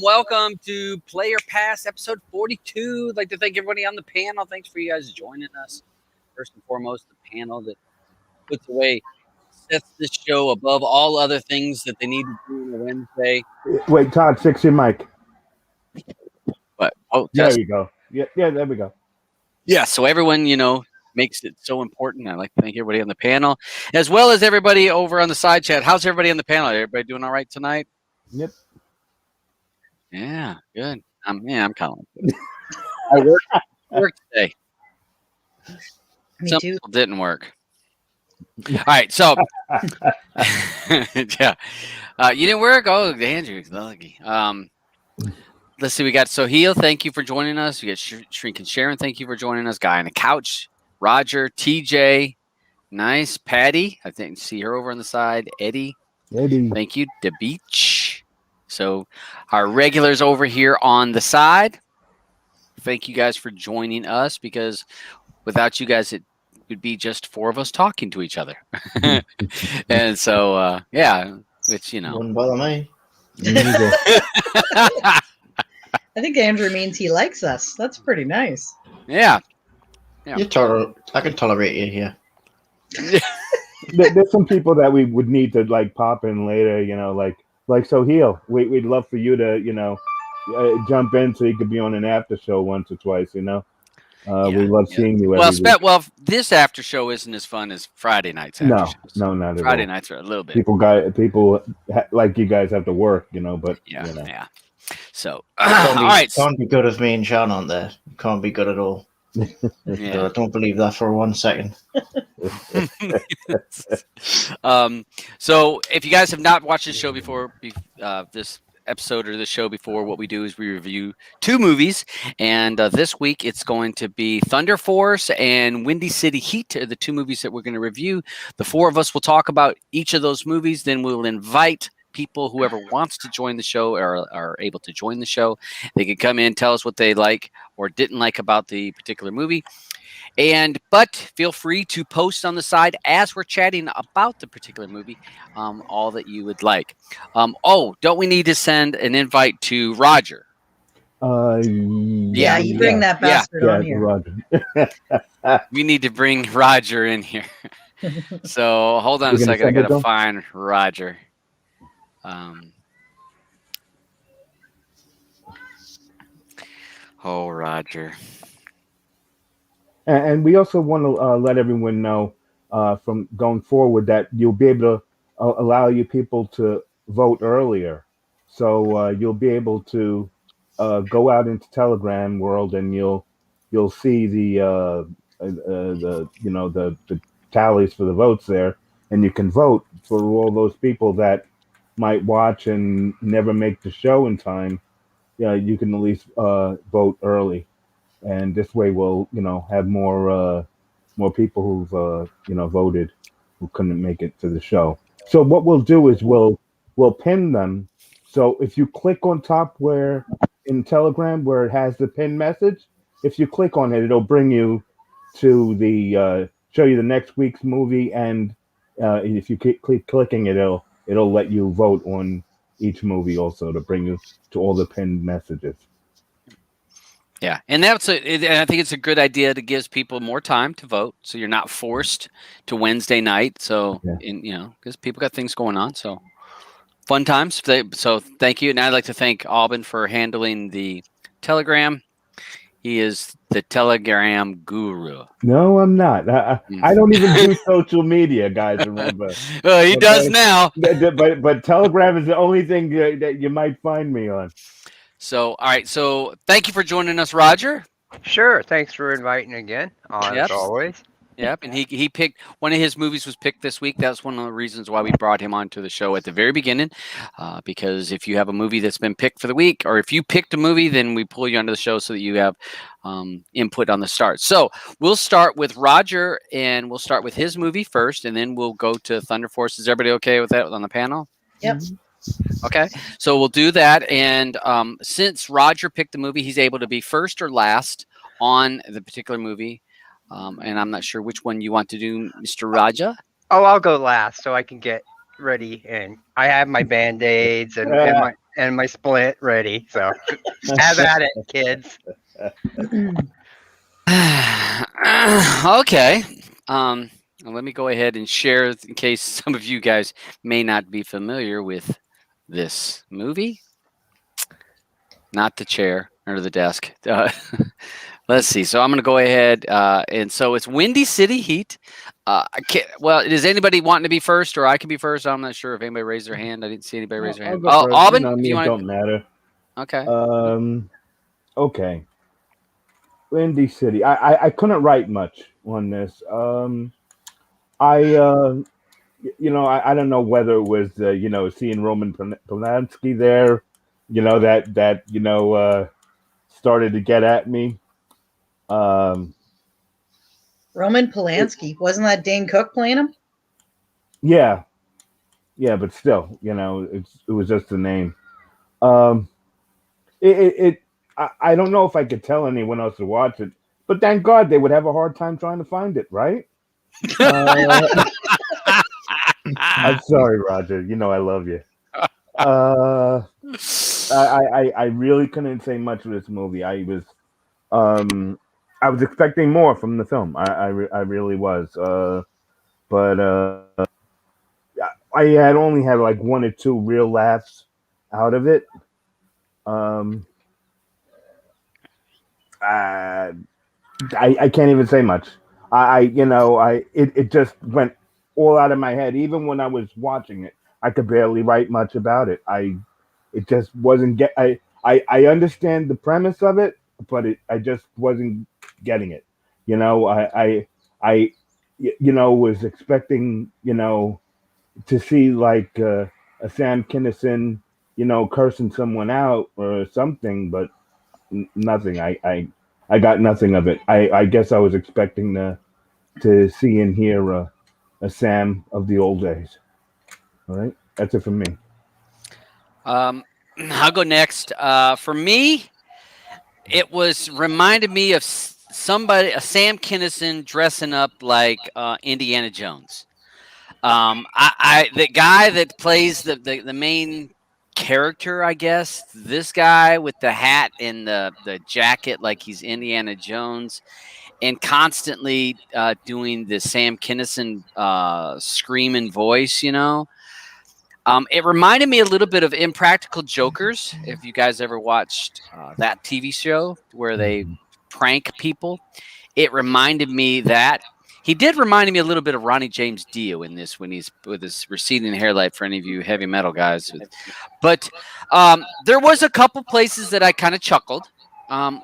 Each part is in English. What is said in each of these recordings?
Welcome to Player Pass episode 42. I'd like to thank everybody on the panel. Thanks for you guys joining us. First and foremost, the panel that sets this show above all other things that they need to do on a Wednesday. Wait, Todd, fix your mic. But there you go. Yeah, there we go. Yeah, so everyone, makes it so important. I'd like to thank everybody on the panel, as well as everybody over on the side chat. How's everybody on the panel? Everybody doing all right tonight? Yep. Yeah, good. I'm kind of like I worked today. Some people didn't work. All right, so yeah, you didn't work. Oh, Andrew, lucky. Let's see. We got Soheil. Thank you for joining us. We got Shrink and Sharon. Thank you for joining us. Guy on the couch. Roger, TJ, nice. Patty. I think see her over on the side. Eddie. Thank you. The Beach. So our regulars over here on the side, thank you guys for joining us, because without you guys, it would be just four of us talking to each other. And so, which, Wouldn't bother me. I think Andrew means he likes us. That's pretty nice. Yeah. I can tolerate you here. There's some people that we would need to pop in later, like Soheil. We'd love for you to, jump in so you could be on an after show once or twice, We love seeing you every week. Well, this after show isn't as fun as Friday nights. No, not at all. Friday nights are a little bit. People like you guys have to work, but yeah. So, all right. Can't be good as me and Sean on there. Can't be good at all. Yeah. I don't believe that for 1 second. So if you guys have not watched this show before, this episode or the show before, what we do is we review two movies, and this week it's going to be Thunder Force and Windy City Heat are the two movies that we're going to review. The four of us will talk about each of those movies, then we'll invite people, whoever wants to join the show or are able to join the show. They can come in, tell us what they like or didn't like about the particular movie. But feel free to post on the side as we're chatting about the particular movie, all that you would like. Don't we need to send an invite to Roger? Yeah, you bring that bastard on here. Roger. We need to bring Roger in here. So hold on a second. I got to find Roger. Roger. And we also want to let everyone know from going forward that you'll be able to allow you people to vote earlier. So you'll be able to go out into Telegram world, and you'll see the tallies for the votes there, and you can vote for all those people that might watch and never make the show in time. Yeah, you can at least vote early. And this way, we'll have more people who've voted who couldn't make it to the show. So what we'll do is we'll pin them. So if you click on top where in Telegram where it has the pin message, if you click on it, it'll bring you to the show you the next week's movie. And if you keep clicking it, it'll let you vote on each movie also to bring you to all the pinned messages. Yeah, and I think it's a good idea to give people more time to vote, so you're not forced to Wednesday night. So, because people got things going on, so fun times. So, thank you, and I'd like to thank Alban for handling the Telegram. He is the Telegram guru. No, I'm not. I don't even do social media, guys. Remember? Well, he does now. But Telegram is the only thing that you might find me on. So, all right. So, thank you for joining us, Roger. Sure. Thanks for inviting again, as always. Yep, and he picked one of his movies was picked this week. That's one of the reasons why we brought him onto the show at the very beginning, because if you have a movie that's been picked for the week, or if you picked a movie, then we pull you onto the show so that you have input on the start. So we'll start with Roger, and we'll start with his movie first, and then we'll go to Thunder Force. Is everybody okay with that on the panel? Yep. Okay, so we'll do that, and since Roger picked the movie, he's able to be first or last on the particular movie. And I'm not sure which one you want to do, Mr. Raja. Oh, I'll go last so I can get ready, and I have my Band-Aids and my split ready. So have at it, kids. Okay. Let me go ahead and share in case some of you guys may not be familiar with this movie. Not the chair or the desk. Let's see. So I'm going to go ahead. And so it's Windy City Heat. Well, is anybody wanting to be first, or I can be first? I'm not sure if anybody raised their hand. I didn't see anybody raise their hand. I'll Alban, it don't matter. Okay. Okay. Windy City. I couldn't write much on this. I don't know whether it was seeing Roman Polanski there, that started to get at me. Roman Polanski, wasn't that Dane Cook playing him? Yeah, but still, it was just a name. I don't know if I could tell anyone else to watch it, but thank God they would have a hard time trying to find it, right? I'm sorry, Roger. I love you. I really couldn't say much of this movie. I was expecting more from the film. I really was. But I had only had like one or two real laughs out of it. I can't even say much. It just went all out of my head. Even when I was watching it, I could barely write much about it. It just wasn't I understand the premise of it, but I just wasn't getting it. I was expecting, to see like a Sam Kinison, cursing someone out or something, but nothing. I got nothing of it. I guess I was expecting to see and hear a Sam of the old days. All right, that's it for me. I'll go next. For me, it reminded me of a Sam Kinison dressing up like Indiana Jones. The guy that plays the main character, I guess, this guy with the hat and the jacket, like he's Indiana Jones, and constantly doing the Sam Kinison screaming voice, It reminded me a little bit of Impractical Jokers, if you guys ever watched that TV show where they prank people. It reminded me that. He did remind me a little bit of Ronnie James Dio in this when he's with his receding hairline for any of you heavy metal guys. But there was a couple places that I kind of chuckled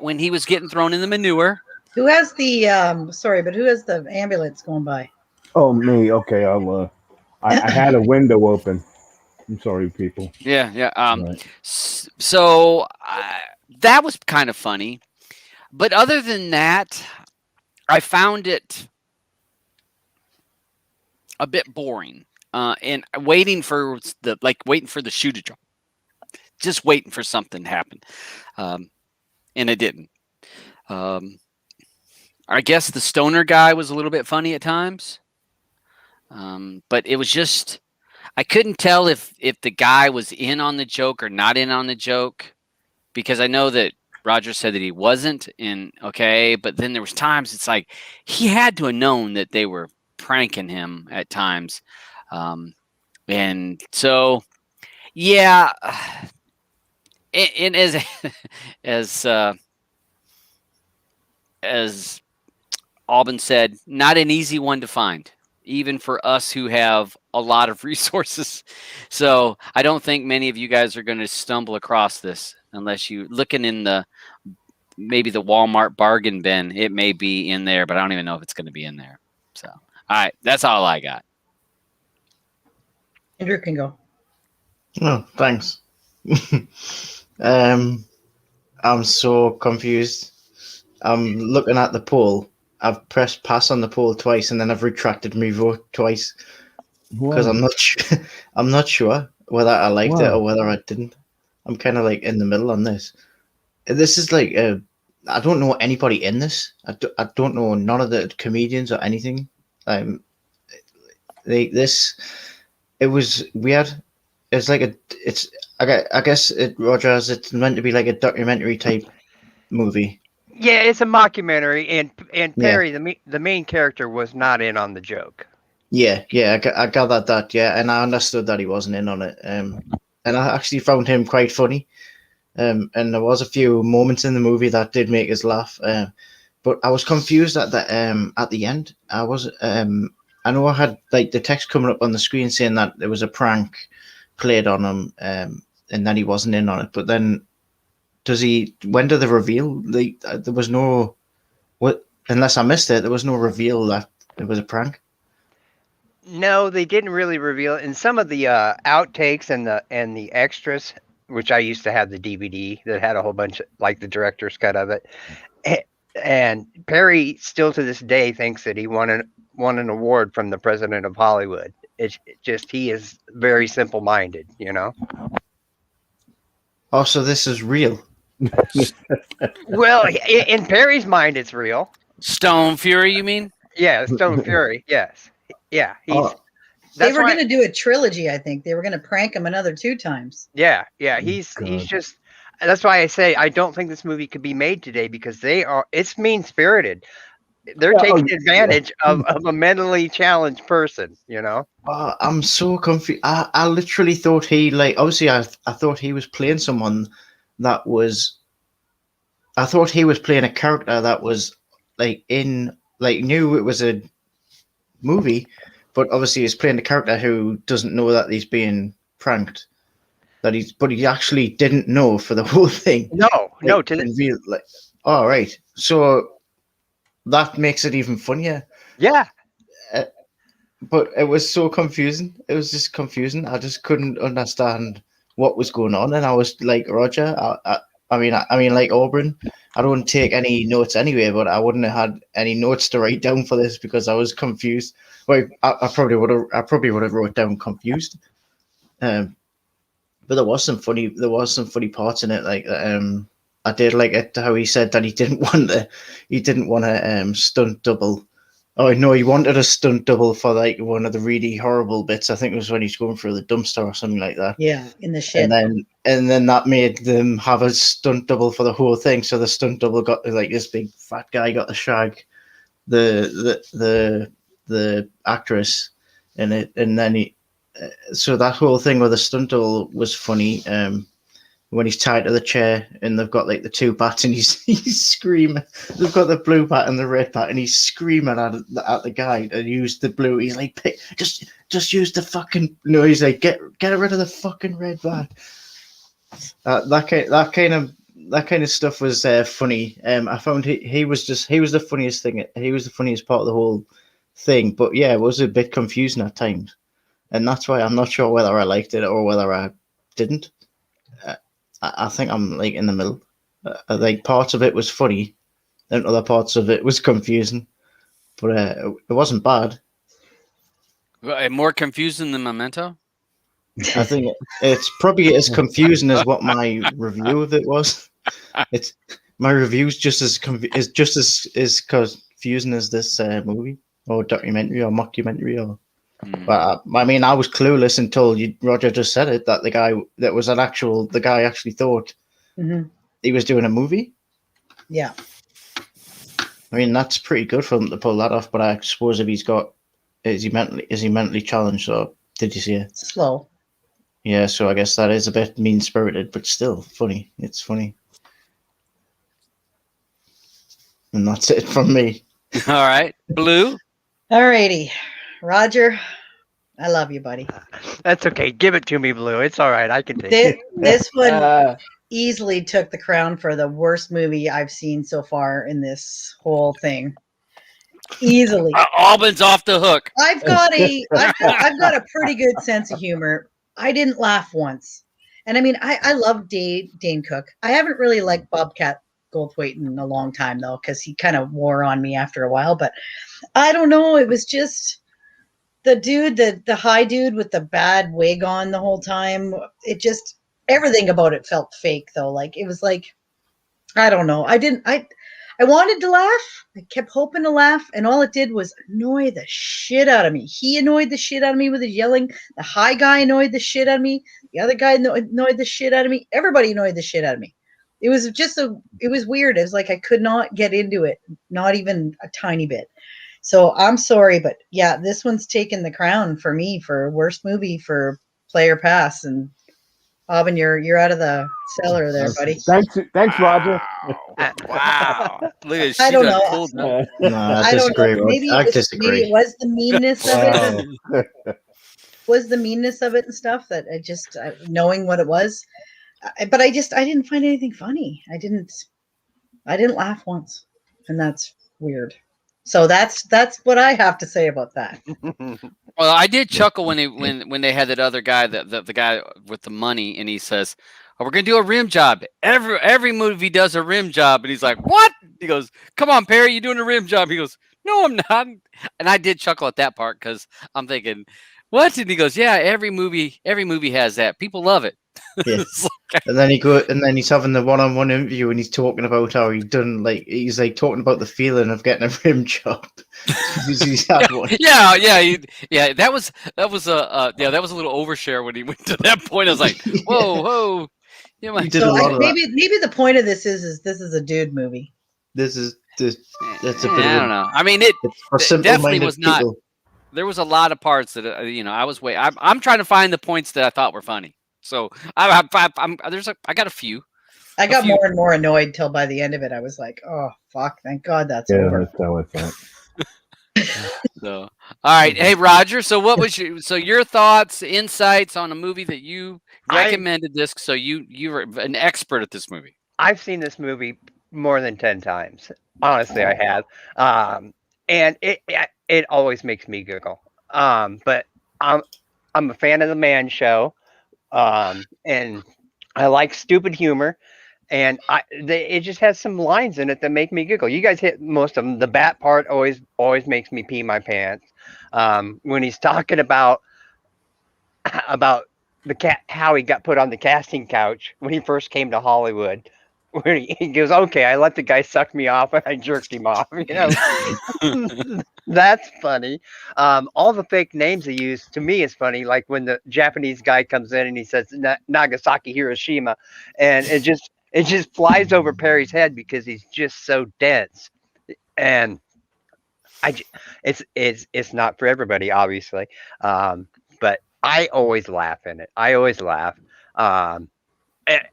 when he was getting thrown in the manure. Who has the who has the ambulance going by? Oh, me. Okay, I had a window open. I'm sorry, people. Yeah. Right. So that was kind of funny. But other than that, I found it a bit boring. And waiting for the shoe to drop. Just waiting for something to happen. And it didn't. I guess the stoner guy was a little bit funny at times. But it was just, I couldn't tell if the guy was in on the joke or not in on the joke, because I know that Roger said that he wasn't but then there was times it's like he had to have known that they were pranking him at times. And so, yeah. And as Alban said, not an easy one to find, even for us who have a lot of resources. So I don't think many of you guys are going to stumble across this unless you're looking in maybe the Walmart bargain bin. It may be in there, but I don't even know if it's going to be in there. So, all right, that's all I got. Andrew can go. Oh, thanks. I'm so confused. I'm looking at the poll. I've pressed pass on the poll twice, and then I've retracted my vote twice because I'm not I'm not sure whether I liked it or whether I didn't. I'm kind of like in the middle on this. This is like I don't know anybody in this. I don't know none of the comedians or anything. It was weird. It's like I guess Rogers. It's meant to be like a documentary type movie. Yeah, it's a mockumentary, and Yeah. Perry, the main character, was not in on the joke. Yeah, I gathered that. Yeah, and I understood that he wasn't in on it. And I actually found him quite funny. And there was a few moments in the movie that did make us laugh. But I was confused at the end. I know I had like the text coming up on the screen saying that there was a prank played on him, and that he wasn't in on it. But then, when did they reveal? There was no unless I missed it. There was no reveal that it was a prank. No, they didn't really reveal it. In some of the outtakes and the extras, which I used to have the DVD that had a whole bunch of, like, the director's cut of it. And Perry still to this day thinks that he won an award from the president of Hollywood. It's just, he is very simple-minded, you know. Oh, so this is real. Well, in Perry's mind, it's real. Stone Fury, you mean? Yeah, Stone Fury. Yes. Yeah. They were going to do a trilogy, I think. They were going to prank him another 2 times. Yeah. He's just. That's why I say I don't think this movie could be made today, because it's mean-spirited. They're taking advantage of a mentally challenged person, you know? I'm so confused. I literally thought obviously I thought he was playing someone that was. I thought he was playing a character that was knew it was a movie, but obviously he's playing a character who doesn't know that he's being pranked. But he actually didn't know for the whole thing. No. All right. So that makes it even funnier. Yeah. But it was so confusing. It was just confusing. I just couldn't understand what was going on, and I was like, Roger. I mean, like Auburn. I don't take any notes anyway, but I wouldn't have had any notes to write down for this because I was confused. Well, I probably would have wrote down confused. But there was some funny parts in it. Like I did like it how he said that he didn't want a stunt double. Oh no, he wanted a stunt double for like one of the really horrible bits. I think it was when he's going through the dumpster or something like that. Yeah, in the shit. And then that made them have a stunt double for the whole thing. So the stunt double got like this big fat guy got the shag, the actress in it, and then so that whole thing with the stunt double was funny. When he's tied to the chair and they've got like the 2 bats and he's screaming. They've got the blue bat and the red bat and he's screaming at the guy to use the blue. He's like, just use the fucking. No, he's like, get rid of the fucking red bat. That kind of stuff was funny. I found he was the funniest thing. He was the funniest part of the whole thing. But yeah, it was a bit confusing at times, and that's why I'm not sure whether I liked it or whether I didn't. I think I'm like in the middle. Like parts of it was funny, and other parts of it was confusing, but it wasn't bad. More confusing than Memento? I think it's probably as confusing as what my review of it was. It's my review's just as confusing as this movie or documentary or mockumentary or. But I mean, I was clueless until Roger just said it, that the guy actually thought he was doing a movie. Yeah. I mean, that's pretty good for him to pull that off. But I suppose if is he mentally challenged, or did you see it? Slow. Yeah, so I guess that is a bit mean spirited, but still funny. It's funny. And that's it from me. All right. Blue. Alrighty. Roger, I love you, buddy. That's okay. Give it to me, Blue. It's all right. I can take it. This one easily took the crown for the worst movie I've seen so far in this whole thing. Easily. Auburn's off the hook. I've got a pretty good sense of humor. I didn't laugh once. And I mean, I love Dane Cook. I haven't really liked Bobcat Goldthwait in a long time, though, because he kind of wore on me after a while. But I don't know. It was just the dude, the high dude with the bad wig on the whole time. It just, everything about it felt fake, though. Like, it was like, I don't know. I wanted to laugh. I kept hoping to laugh, and all it did was annoy the shit out of me. He annoyed the shit out of me with his yelling. The high guy annoyed the shit out of me. The other guy annoyed the shit out of me. Everybody annoyed the shit out of me. It was just it was weird. It was like I could not get into it, not even a tiny bit. So I'm sorry, but yeah, this one's taken the crown for me for worst movie for Player Pass. And Aubin, you're out of the cellar there, buddy. Thanks, Roger. Wow. Look at I don't know. No, I disagree. Maybe it was the meanness of it. Was the meanness of it and stuff that I just knowing what it was. But I didn't find anything funny. I didn't laugh once, and that's weird. So that's what I have to say about that. Well, I did chuckle when they had that other guy, the guy with the money, and he says, "Oh, we're gonna do a rim job. Every movie does a rim job," and he's like, "What?" He goes, "Come on, Perry, you doing a rim job?" He goes, "No, I'm not." And I did chuckle at that part because I'm thinking, "What?" And he goes, "Yeah, every movie has that. People love it." Yeah. And then he's having the one-on-one interview and he's talking about how he's talking about the feeling of getting a rim job. He's had one. Yeah. That was a little overshare when he went to that point. I was like, whoa. Yeah, maybe the point of this is this is a dude movie. That's a bit I don't know. I mean, it definitely was not. People. There was a lot of parts that I was I'm trying to find the points that I thought were funny. So I got a few. I got more and more annoyed till by the end of it, I was like, "Oh fuck! Thank God that's over." That's how I thought. So, all right, hey Roger. So what was your thoughts, insights on a movie that you recommended this? So you're an expert at this movie. I've seen this movie more than 10 times. Honestly, I have. And it always makes me giggle. But I'm a fan of the Man Show. And I like stupid humor, and it just has some lines in it that make me giggle. You guys hit most of them. The bat part always makes me pee my pants. When he's talking about the cat, how he got put on the casting couch when he first came to Hollywood, where he goes, "Okay, I let the guy suck me off and I jerked him off." That's funny. All the fake names he used to me is funny. Like when the Japanese guy comes in and he says Nagasaki, Hiroshima, and it just flies over Perry's head because he's just so dense. And it's not for everybody, obviously. But I always laugh in it. I always laugh.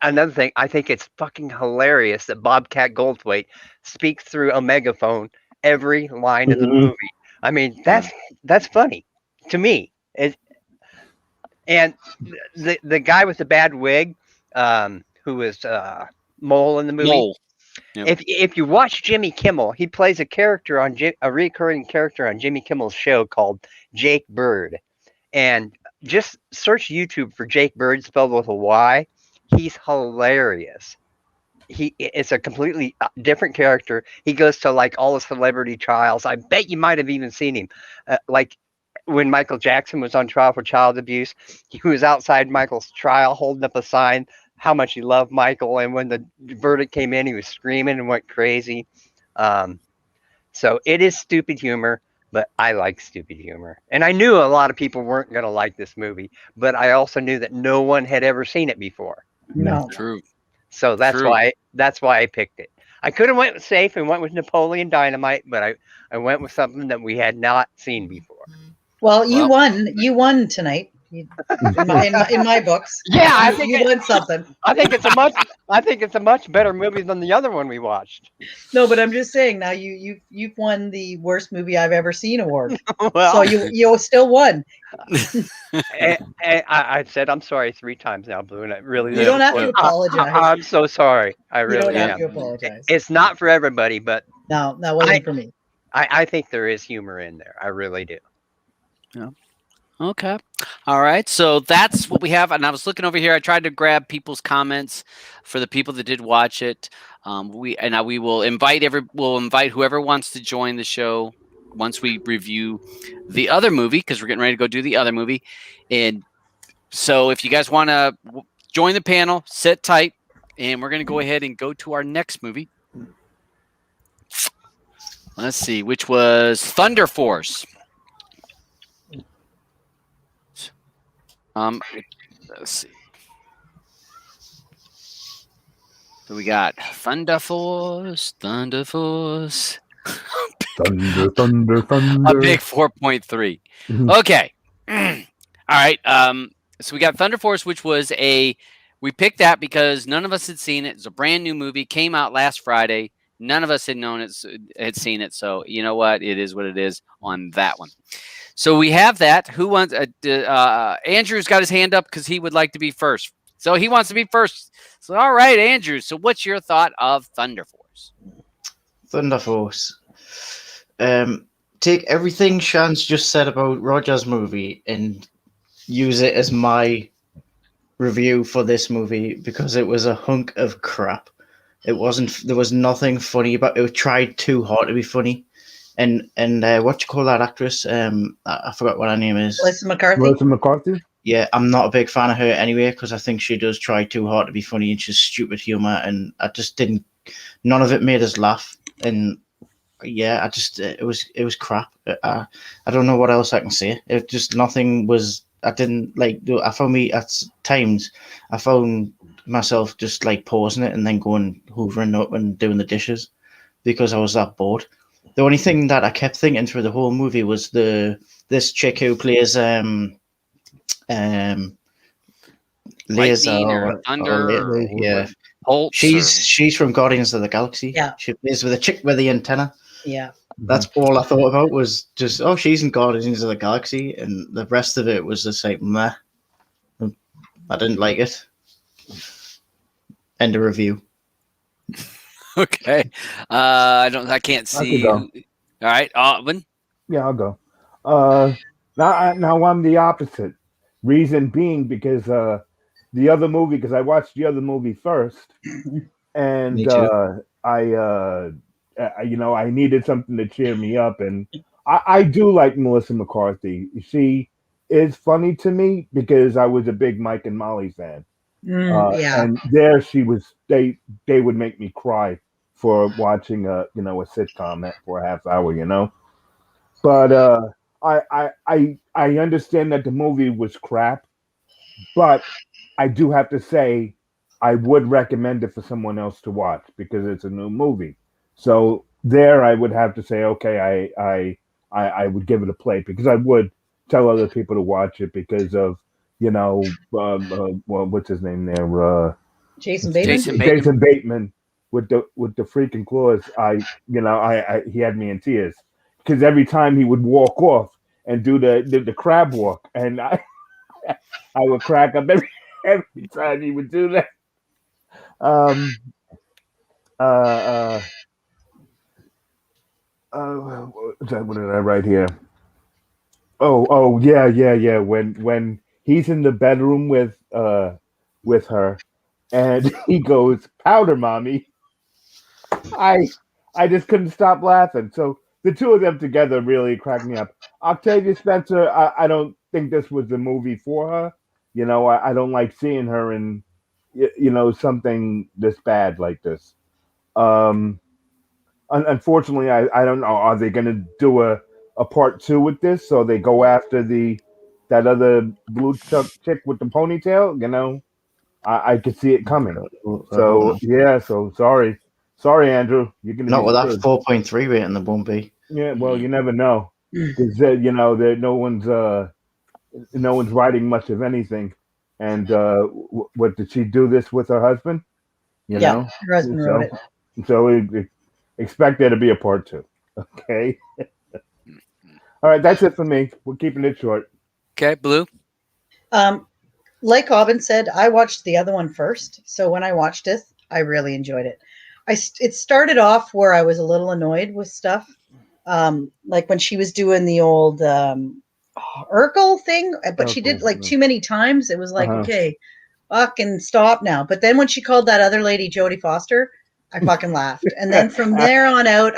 Another thing, I think it's fucking hilarious that Bobcat Goldthwait speaks through a megaphone every line of the movie. I mean, that's funny to me. And the guy with the bad wig, who was Mole in the movie. Mole. Yep. If you watch Jimmy Kimmel, he plays a recurring character on Jimmy Kimmel's show called Jake Bird. And just search YouTube for Jake Bird spelled with a Y. He's hilarious. It's a completely different character. He goes to like all the celebrity trials. I bet you might have even seen him. Like when Michael Jackson was on trial for child abuse, he was outside Michael's trial holding up a sign how much he loved Michael. And when the verdict came in, he was screaming and went crazy. So it is stupid humor, but I like stupid humor. And I knew a lot of people weren't going to like this movie, but I also knew that no one had ever seen it before. No. True. So that's why I picked it. I could have went with safe and went with Napoleon Dynamite, but I went with something that we had not seen before. Well, you won tonight. In my books. Yeah, I think you won something. I think it's a much better movie than the other one we watched. No, but I'm just saying now you've won the worst movie I've ever seen award. Well, so you still won. and I said I'm sorry 3 times now, Blue, and I really you don't have to apologize. I'm so sorry. I really don't have am. to apologize. It's not for everybody, but No, that wasn't for me. I think there is humor in there. I really do. Okay. All right. So that's what we have. And I was looking over here. I tried to grab people's comments for the people that did watch it. We will invite we'll invite whoever wants to join the show once we review the other movie, because we're getting ready to go do the other movie. And so if you guys want to join the panel, sit tight, and we're going to go ahead and go to our next movie. Let's see, which was Thunder Force. Let's see. So we got Thunder Force. Thunder, A big 4.3. Okay. All right. So we got Thunder Force, which was we picked that because none of us had seen it. It's a brand new movie, came out last Friday. None of us had seen it. So you know what? It is what it is on that one. So we have that. Who wants? Andrew's got his hand up because he would like to be first. So he wants to be first. So all right, Andrew. So what's your thought of Thunder Force? Thunder Force. Take everything Shan's just said about Roger's movie and use it as my review for this movie, because it was a hunk of crap. It wasn't. There was nothing funny about it. It tried too hard to be funny. And what you call that actress? I forgot what her name is. Melissa McCarthy. McCarthy? Yeah, I'm not a big fan of her anyway, because I think she does try too hard to be funny, and she's stupid humor, and I just didn't. None of it made us laugh, and yeah, it was crap. I don't know what else I can say. It just nothing was. I didn't like. I found me at times. I found myself just like pausing it and then going hoovering up and doing the dishes because I was that bored. The only thing that I kept thinking through the whole movie was this chick who plays Lightning or thunder, yeah. Bolts. She's from Guardians of the Galaxy. Yeah. She plays with a chick with the antenna. Yeah. That's all I thought about was just, oh, she's in Guardians of the Galaxy, and the rest of it was just like, meh. I didn't like it. End of review. Okay. I can't see. go. All right, Alvin. Yeah, I'll go. Now I'm the opposite. Reason being because the other movie, because I watched the other movie first, and Me too. I needed something to cheer me up, and I do like Melissa McCarthy. She is funny to me because I was a big Mike and Molly fan. Yeah. And there she was. They would make me cry for watching a sitcom for a half hour. But I understand that the movie was crap, but I do have to say I would recommend it for someone else to watch because it's a new movie. So there I would have to say, okay, I would give it a play, because I would tell other people to watch it because of what's his name there? Jason Bateman. Jason Bateman with the freaking claws. He had me in tears because every time he would walk off and do the crab walk, and I would crack up every time he would do that. What did I write here? Oh, yeah. When he's in the bedroom with her, and he goes, "Powder, mommy." I just couldn't stop laughing. So the two of them together really cracked me up. Octavia Spencer, I don't think this was the movie for her. I don't like seeing her in something this bad like this. Unfortunately, I don't know. Are they going to do a part 2 with this? So they go after that other blue chick with the ponytail? I could see it coming. So yeah. So sorry, Andrew. You're going to not with that 4.3 rating. There won't be. Yeah. Well, you never know, because no one's writing much of anything. And what did she do this with her husband? Her husband wrote it. So expect there to be a part 2. Okay. All right, that's it for me. We're keeping it short. Okay, Blue. Like Aubin said, I watched the other one first. So when I watched it, I really enjoyed it. It started off where I was a little annoyed with stuff. like when she was doing the old Urkel thing, but she did Urkel, like yeah. too many times. It was like, Uh-huh. okay, fucking stop now. But then when she called that other lady Jodie Foster, I fucking laughed. And then from there on out,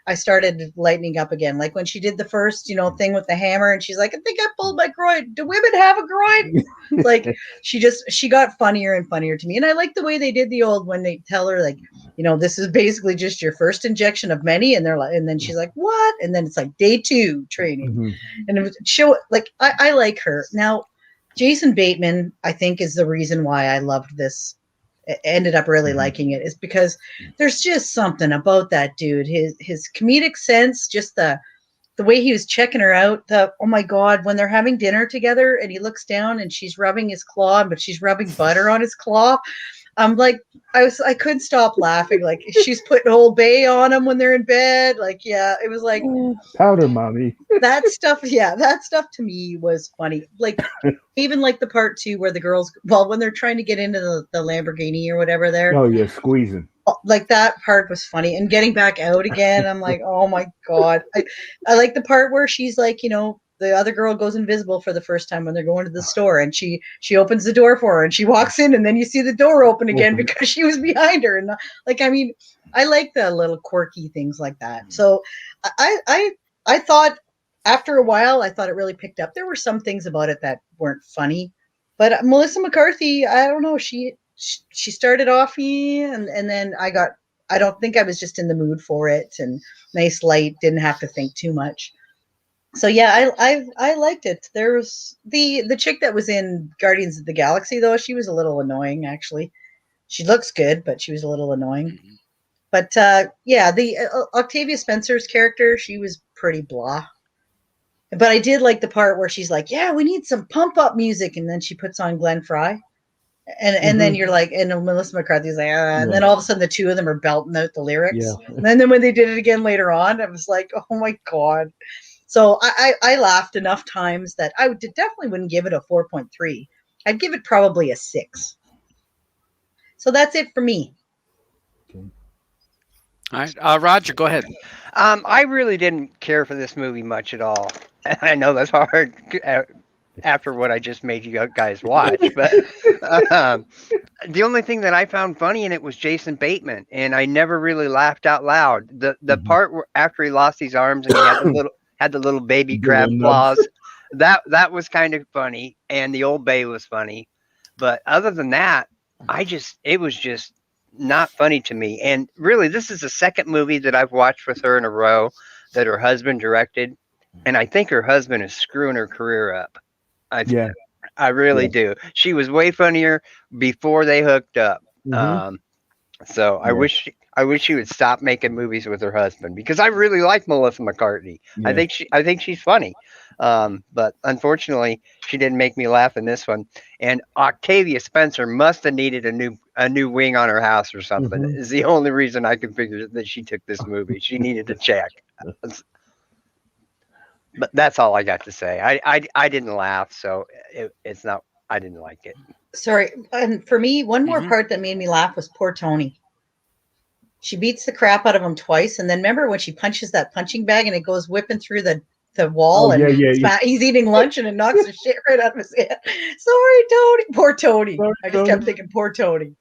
I started lightening up again. Like when she did the first, thing with the hammer, and she's like, I think I pulled my groin. Do women have a groin? Like she got funnier and funnier to me. And I like the way they did the old, when they tell her like, this is basically just your first injection of many, and they're like, and then she's like, what? And then it's like day 2 training. Mhm. And it was show like I like her. Now, Jason Bateman, I think, is the reason why I loved this. Ended up really liking it, is because there's just something about that dude. His comedic sense, just the way he was checking her out. Oh my God, when they're having dinner together and he looks down and she's rubbing his claw, but she's rubbing butter on his claw. I'm like, I couldn't stop laughing. Like she's putting Old Bay on him when they're in bed. Like, yeah, it was like Powder mommy. that stuff. Yeah, that stuff to me was funny. Like even like the part 2 where the girls, when they're trying to get into the Lamborghini or whatever there, Oh, you're squeezing. like that part was funny. And getting back out again, I'm like, oh my God. I like the part where she's like, the other girl goes invisible for the first time when they're going to the store, and she opens the door for her and she walks in, and then you see the door open again because she was behind her. And like, I mean, I like the little quirky things like that. So I thought after a while, I thought it really picked up. There were some things about it that weren't funny, but Melissa McCarthy, I don't know. She started off and then I don't think I was just in the mood for it, and nice light, didn't have to think too much. So yeah, I liked it. There was the chick that was in Guardians of the Galaxy, though. She was a little annoying, actually. She looks good, but she was a little annoying. But yeah, the Octavia Spencer's character, she was pretty blah. But I did like the part where she's like, yeah, we need some pump up music, and then she puts on Glenn Fry. And then you're like, and Melissa McCarthy's like, and then all of a sudden the two of them are belting out the lyrics. Yeah. And then when they did it again later on, I was like, oh my God. So I laughed enough times that I definitely wouldn't give it a 4.3. I'd give it probably a 6. So that's it for me. All right, Roger, go ahead. I really didn't care for this movie much at all. I know that's hard after what I just made you guys watch, but the only thing that I found funny in it was Jason Bateman, and I never really laughed out loud. The part where after he lost his arms and he had the little baby crab claws, that was kind of funny, and the Old Bay was funny, but other than that, it was just not funny to me. And really, this is the second movie that I've watched with her in a row that her husband directed, and I think her husband is screwing her career up. I really do. She was way funnier before they hooked up. So I wish she would stop making movies with her husband, because I really like Melissa McCarthy. I think she's funny. But unfortunately, she didn't make me laugh in this one. And Octavia Spencer must have needed a new wing on her house or something. Is the only reason I can figure that she took this movie. She needed a check. But that's all I got to say. I didn't laugh, so it's not. I didn't like it. Sorry, and for me, one more part that made me laugh was poor Tony. She beats the crap out of him twice, and then remember when she punches that punching bag and it goes whipping through the wall, and he's eeting lunch and it knocks the shit right out of his head. Sorry, Tony. Poor Tony. I just kept thinking, poor Tony.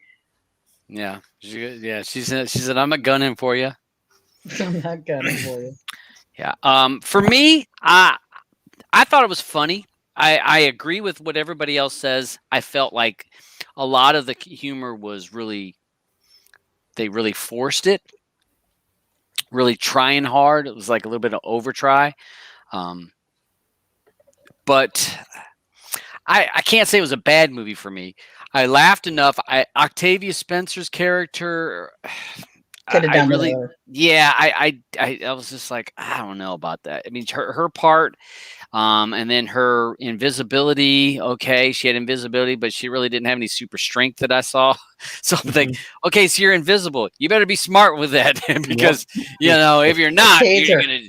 Yeah, she said, I'm not gunning for you. I'm not gunning for you. Yeah. For me, I thought it was funny. I agree with what everybody else says. I felt like a lot of the humor was they really forced it, really trying hard. It was like a little bit of over try. But I can't say it was a bad movie for me. I laughed enough. Octavia Spencer's character, could have done really, more. yeah. I was just like, I don't know about that. I mean, her part, and then her invisibility. Okay, she had invisibility, but she really didn't have any super strength that I saw. So I'm like, okay, so you're invisible. You better be smart with that, because if you're not, you're gonna.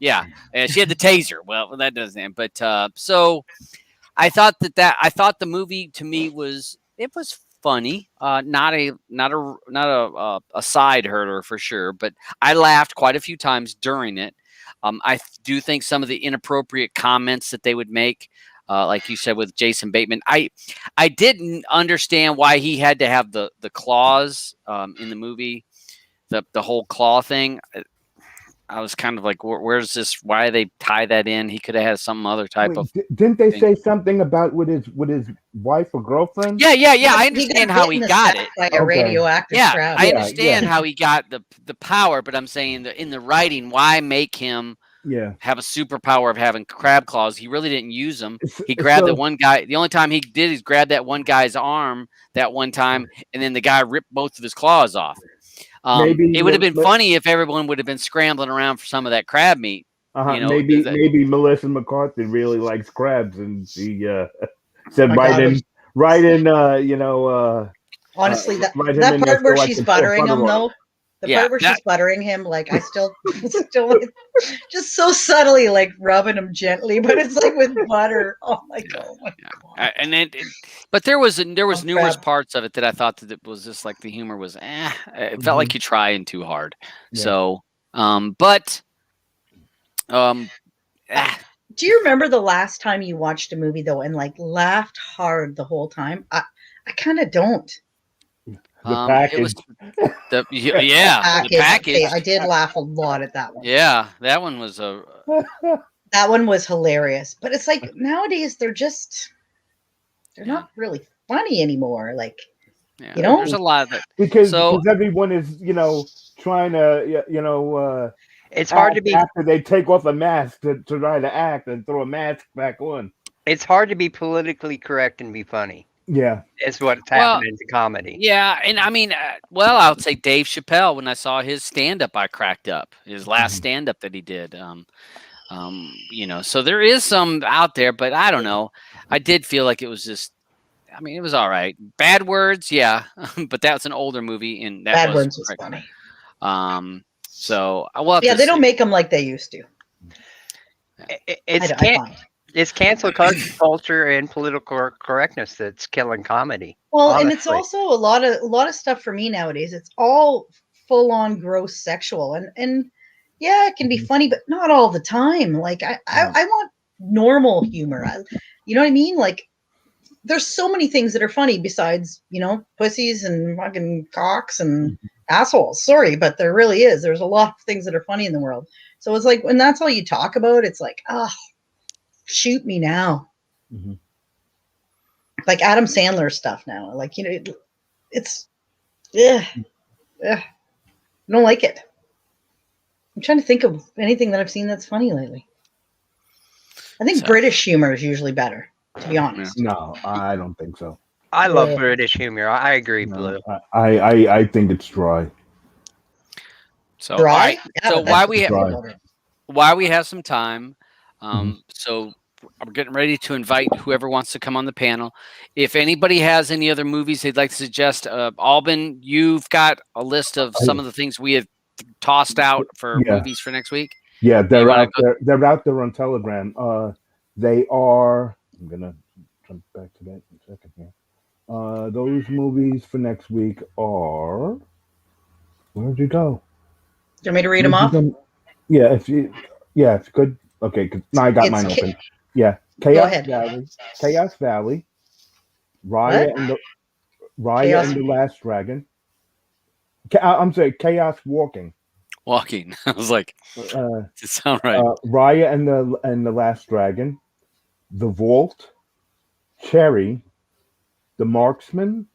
Yeah, she had the taser. Well, that doesn't. But so I thought I thought the movie to me was funny. Not a side hurter for sure, but I laughed quite a few times during it. I do think some of the inappropriate comments that they would make, like you said with Jason Bateman, I didn't understand why he had to have the claws in the movie, the whole claw thing. I was kind of like, where's this? Why they tie that in? He could have had some other type of. Didn't they thing. say something about with his wife or girlfriend? Yeah. I He understand got how hit he in the got sack it. by a radioactive Yeah, crab. I Yeah, understand yeah. how he got the power, but I'm saying that in the writing, why make him Yeah. have a superpower of having crab claws? He really didn't use them. He So- grabbed the one guy. The only time he did is grab that one guy's arm that one time, and then the guy ripped both of his claws off. Maybe It would have been funny if everyone would have been scrambling around for some of that crab meat. You know, maybe Melissa McCarthy really likes crabs, and she said My right God, in right in Honestly, that write him that in there part where so I she's can pour buttering butter him, on though, the Yeah, part where that- she's buttering him, like I still just so subtly, like rubbing him gently, but it's like with butter. Oh my God! And but there was numerous crab. parts of it that I thought that it was just like the humor was. It felt Mhm. like you're trying too hard. Yeah. So, but Do you remember the last time you watched a movie though and like laughed hard the whole time? I kind of don't. The it was package. the the package. Okay, I did laugh a lot at that one. Yeah, that one was a. That one was hilarious. But it's like nowadays they're not really funny anymore. Like, Yeah, you know? there's a lot of that. because So- everyone is trying to It's hard to act be. after they take off a mask to try to act and throw a mask back on. It's hard to be politically correct and be funny. Yeah. It's what's Well, happening to comedy. Yeah, and I mean, I would say Dave Chappelle. When I saw his stand up, I cracked up. His last stand up that he did. So there is some out there, but I don't know. I did feel like it was just. I mean, it was all right. Bad Words, yeah, but that's an older movie, and that Bad was Words was funny. So I will. Yeah, they don't make them like they used to. It's I find. It's cancel culture and political correctness that's killing comedy. Well, and it's honestly. also a lot of stuff for me nowadays. It's all full on gross sexual, and yeah, it can be funny, but not all the time. Like I want normal humor. You know what I mean? Like there's so many things that are funny besides pussies and fucking cocks and assholes. Sorry, but there really is. There's a lot of things that are funny in the world. So it's like when that's all you talk about, it's like shoot me now. Mm-hmm. Like Adam Sandler stuff now. Like, it's, I don't like it. I'm trying to think of anything that I've seen that's funny lately. I think British humor is usually better, to be honest. No, I don't think so. I love British humor. I agree, Blue. I think it's dry. So dry? So dry. while we have some time, so I'm getting ready to invite whoever wants to come on the panel. If anybody has any other movies they'd like to suggest, Alban, you've got a list of some of the things we have tossed out for movies for next week. Yeah, they're out there. They're out there on Telegram. They are. I'm gonna jump back to that in a second here. Those movies for next week are. Where'd you go? Do you want me to read them off? Yeah, if you could. Okay, now I got mine open. Yeah, Chaos Valley, Raya and the Last Dragon. I'm sorry, Chaos Walking. I was like, does it sound right? Raya and the Last Dragon, The Vault, Cherry, The Marksman,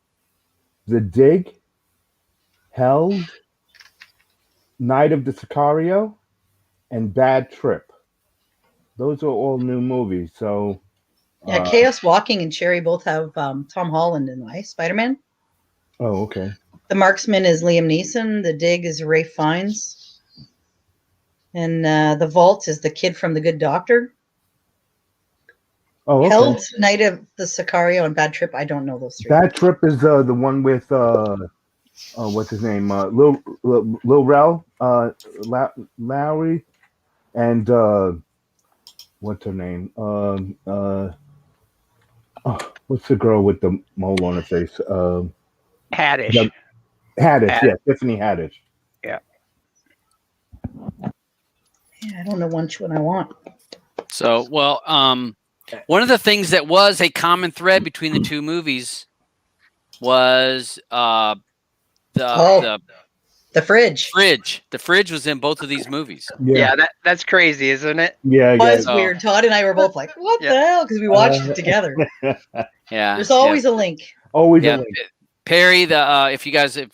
The Dig, Held, Night of the Sicario, and Bad Trip. Those are all new movies. So yeah, Chaos Walking and Cherry both have Tom Holland in Spider-Man. Oh, okay. The Marksman is Liam Neeson. The Dig is Ralph Fiennes. And The Vault is the kid from The Good Doctor. Oh, okay. Held, Night of the Sicario, and Bad Trip. I don't know those three. Bad Trip is the one with what's his name? Lil Rel, Lowry, and what's her name? What's the girl with the mole on her face? Haddish. Yeah, Haddish, Haddish. yeah, Tiffany Haddish. Yeah. Yeah, I don't know which one I want. So, well, one of the things that was a common thread between the two movies was the The fridge. fridge. The fridge was in both of these movies. Yeah, that's crazy, isn't it? Yeah, It was So- weird. Todd and I were both like, "What Yeah. the hell?" Because we watched it together. Yeah, There's always a link. always yeah. a link. Perry. The if you guys are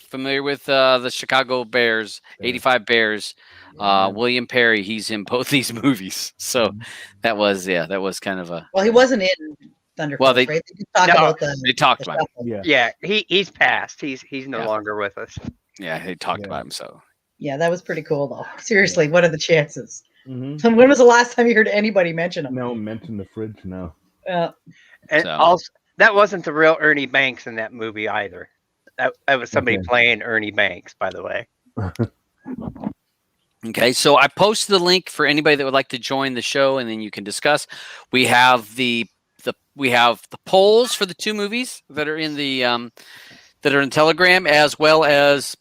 familiar with the Chicago Bears, Yeah. 85 Bears, William Perry. He's in both these movies. So that was kind of a. Well, he wasn't in Thunder Well, Force, they- right? They did talk No, about They talked the about him. shuffle. Yeah. Yeah, he's passed. He's no Yeah. longer with us. Yeah, they talked Yeah. about him. So Yeah, that was pretty cool, though. Seriously, what are the chances? Mm-hmm. So when was the last time you heard anybody mention him? No, mention the fridge now. And So- also, that wasn't the real Ernie Banks in that movie either. That was somebody Okay. playing Ernie Banks, by the way. okay, so I posted the link for anybody that would like to join the show, and then you can discuss. We have the polls for the two movies that are in the that are in Telegram, as well as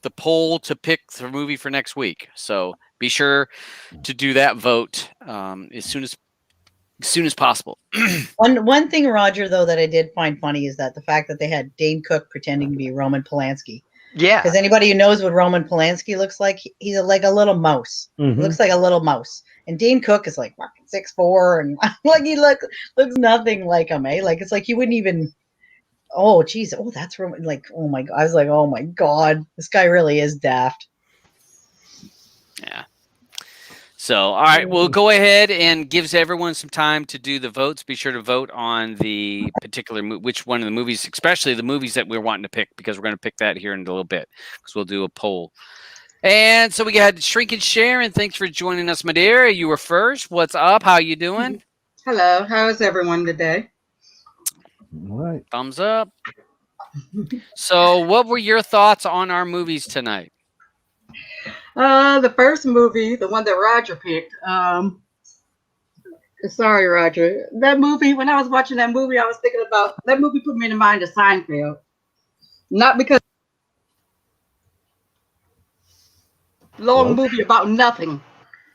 the poll to pick the movie for next week. So be sure to do that vote as soon as possible. One thing, Roger, though, that I did find funny is that the fact that they had Dane Cook pretending to be Roman Polanski. Yeah. Because anybody who knows what Roman Polanski looks like, he's like a little mouse. Mhm. He looks like a little mouse. And Dane Cook is like fucking 6'4", and like he looks nothing like him, eh? Like it's like you wouldn't even. Oh, geez. Oh, that's Roman. Like, oh my god. I was like, oh my god, this guy really is daft. Yeah. So, all right, we'll go ahead and gives everyone some time to do the votes. Be sure to vote on the particular which one of the movies, especially the movies that we're wanting to pick, because we're going to pick that here in a little bit, because we'll do a poll. And so we got Shrink and Sharon. Thanks for joining us, my dear. You were first. What's up? How you doing? Hello, how is everyone today? All right. Thumbs up. So, what were your thoughts on our movies tonight? The first movie, the one that Roger picked. Sorry, Roger. That movie, when I was watching that movie, I was thinking about that movie put me in the mind of Seinfeld. Not because long movie about nothing.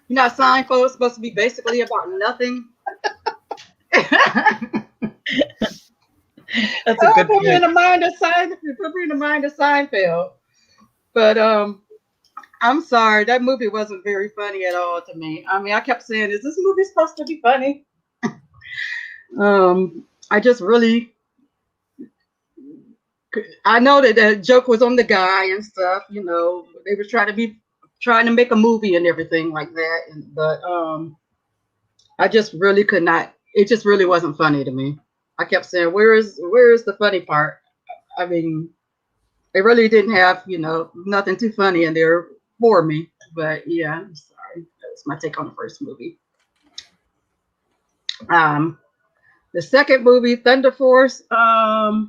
You know, Seinfeld is supposed to be basically about nothing. That's a good Put me in point. the mind of Seinfeld. Put me in the mind of Seinfeld. But I'm sorry, that movie wasn't very funny at all to me. I mean, I kept saying, "Is this movie supposed to be funny?" I just really, I know that the joke was on the guy and stuff. You know, they were trying to make a movie and everything like that. But I just really could not. It just really wasn't funny to me. I kept saying, "Where is the funny part?" I mean, they really didn't have, nothing too funny in there for me. But yeah, I'm sorry. That was my take on the first movie. The second movie, Thunder Force, I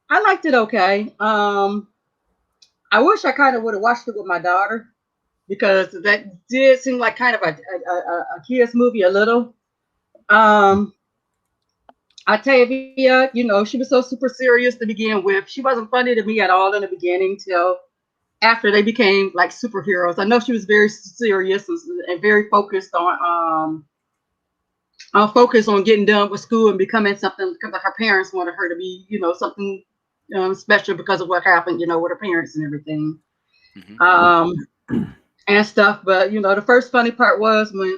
liked it okay. I wish I kind of would have watched it with my daughter, because that did seem like kind of a kid's movie a little. Octavia, she was so super serious to begin with. She wasn't funny to me at all in the beginning till after they became like superheroes. I know she was very serious and very focused on getting done with school and becoming something, because her parents wanted her to be, something special because of what happened, with her parents and everything. Mm-hmm. And stuff. But the first funny part was when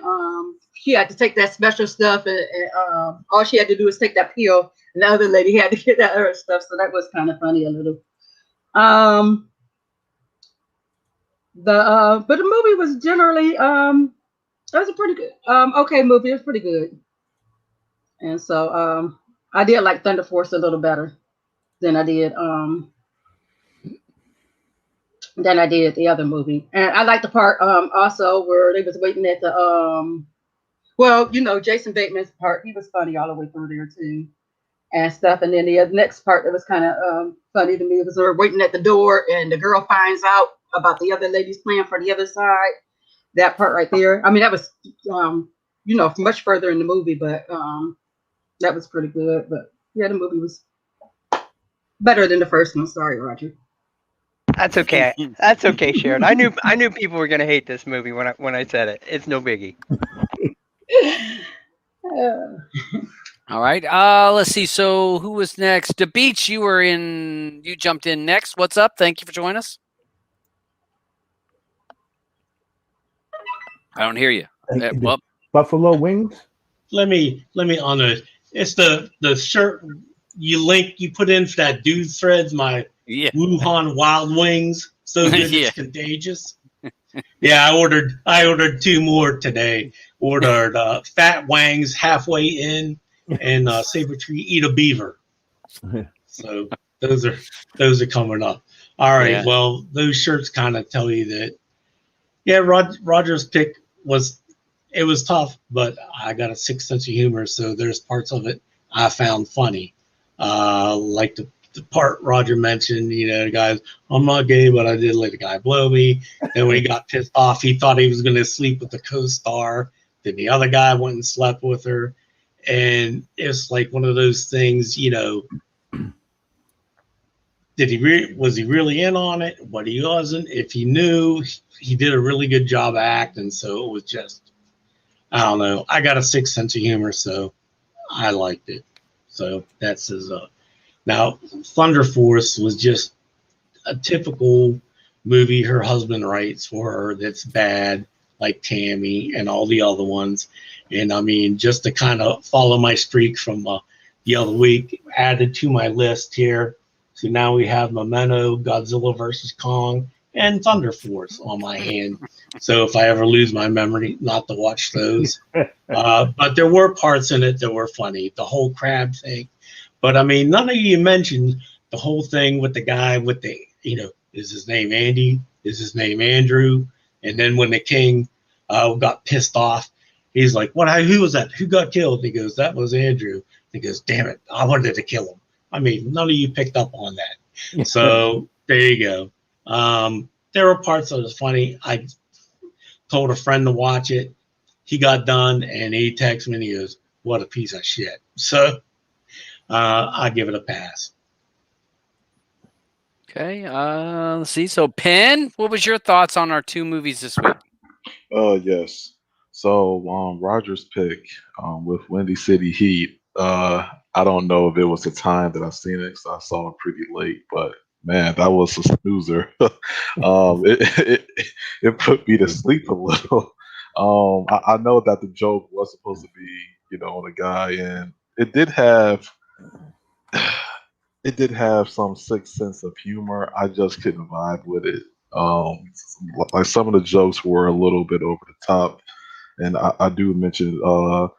she had to take that special stuff, and all she had to do was take that pill, and the other lady had to get that other stuff. So that was kind of funny a little. But the movie was generally it was a pretty good okay movie. It was pretty good. And so I did like Thunder Force a little better than I did the other movie. And I liked the part also where they was waiting at the Jason Bateman's part. He was funny all the way through there too and stuff. And then the next part that was kind of funny to me was they were waiting at the door and the girl finds out about the other lady's plan for the other side. That part right there. I mean, that was much further in the movie, but that was pretty good. But yeah, the movie was better than the first one. Sorry, Roger. That's okay. That's okay, Sharon. I knew people were gonna hate this movie when I said it. It's no biggie. All right. Let's see. So who was next? The Beach. You jumped in next. What's up? Thank you for joining us. I don't hear you. Well, Buffalo Wings. Let me honor it. It's the shirt you put in for that dude threads, my yeah. Wuhan Wild Wings. So good Yeah. it's contagious. Yeah, I ordered 2 more today. Ordered Fat Wangs halfway in and Saber Tree Eat a Beaver. So those are coming up. All right. Yeah. Well, those shirts kind of tell you that. Yeah, Roger's pick was tough, but I got a sixth sense of humor, so there's parts of it I found funny. Like the part Roger mentioned, the guys, I'm not gay, but I did let the guy blow me. Then when he got pissed off, he thought he was going to sleep with the co-star. Then the other guy went and slept with her. And it's like one of those things, was he really in on it? But he wasn't. If he knew, he did a really good job acting. So it was just, I don't know. I got a sixth sense of humor, so I liked it. So that's his. Now, Thunder Force was just a typical movie her husband writes for her that's bad, like Tammy and all the other ones. And I mean, just to kind of follow my streak from the other week, added to my list here. So now we have Memento, Godzilla vs. Kong, and Thunder Force on my hand. So if I ever lose my memory, not to watch those. But there were parts in it that were funny. The whole crab thing. But I mean, none of you mentioned the whole thing with the guy with the, is his name Andy? Is his name Andrew? And then when the king got pissed off, he's like, who was that? Who got killed? And he goes, that was Andrew. He goes, damn it, I wanted to kill him. I mean, none of you picked up on that. So there you go. There were parts that was funny. I told a friend to watch it. He got done and he texted me and he goes, what a piece of shit. So I give it a pass. Okay. Let's see. So, Penn, what was your thoughts on our 2 movies this week? Yes. So Roger's pick with Windy City Heat. I don't know if it was the time that I seen it, because I saw it pretty late. But man, that was a snoozer. It put me to sleep a little. I know that the joke was supposed to be, on a guy, and it did have some sixth sense of humor. I just couldn't vibe with it. Like some of the jokes were a little bit over the top, and I do mention the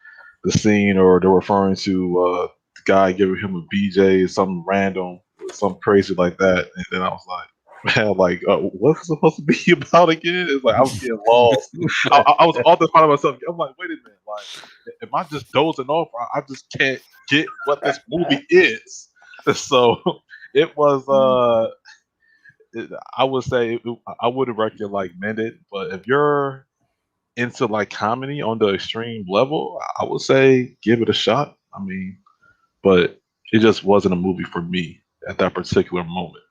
scene, or they're referring to the guy giving him a BJ, something random, something crazy like that, and then I was like, man, like what's it supposed to be about again? It's like I was getting lost. I was all the time to myself. I'm like, wait a minute, like, am I just dozing off? I just can't get what this movie is. So it was. I would say I wouldn't recommend it, but if you're into like comedy on the extreme level, I would say give it a shot. I mean, but it just wasn't a movie for me at that particular moment.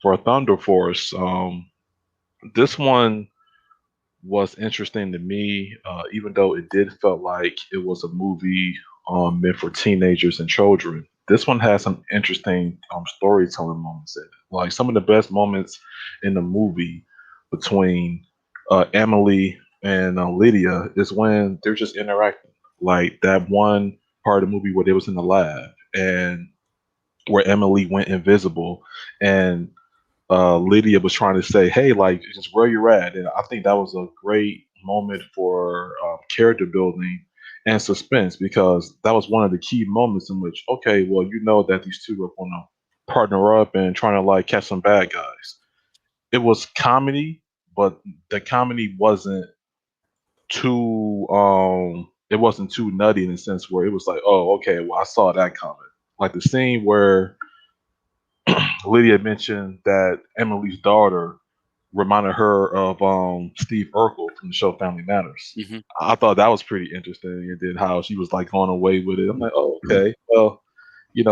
For Thunder Force, this one was interesting to me, even though it did felt like it was a movie meant for teenagers and children. This one has some interesting storytelling moments in it. Like some of the best moments in the movie between Emily and Lydia is when they're just interacting. Like that one part of the movie where they was in the lab and where Emily went invisible and Lydia was trying to say, "Hey, like, just where you're at," and I think that was a great moment for character building and suspense, because that was one of the key moments in which, okay, well, that these two are going to partner up and trying to like catch some bad guys. It was comedy, but the comedy it wasn't too nutty in the sense where it was like, oh, okay, well, I saw that coming. Like the scene where Lydia mentioned that Emily's daughter reminded her of Steve Urkel from the show Family Matters. Mhm. I thought that was pretty interesting. And then how she was like going away with it. I'm like, oh, okay. Well,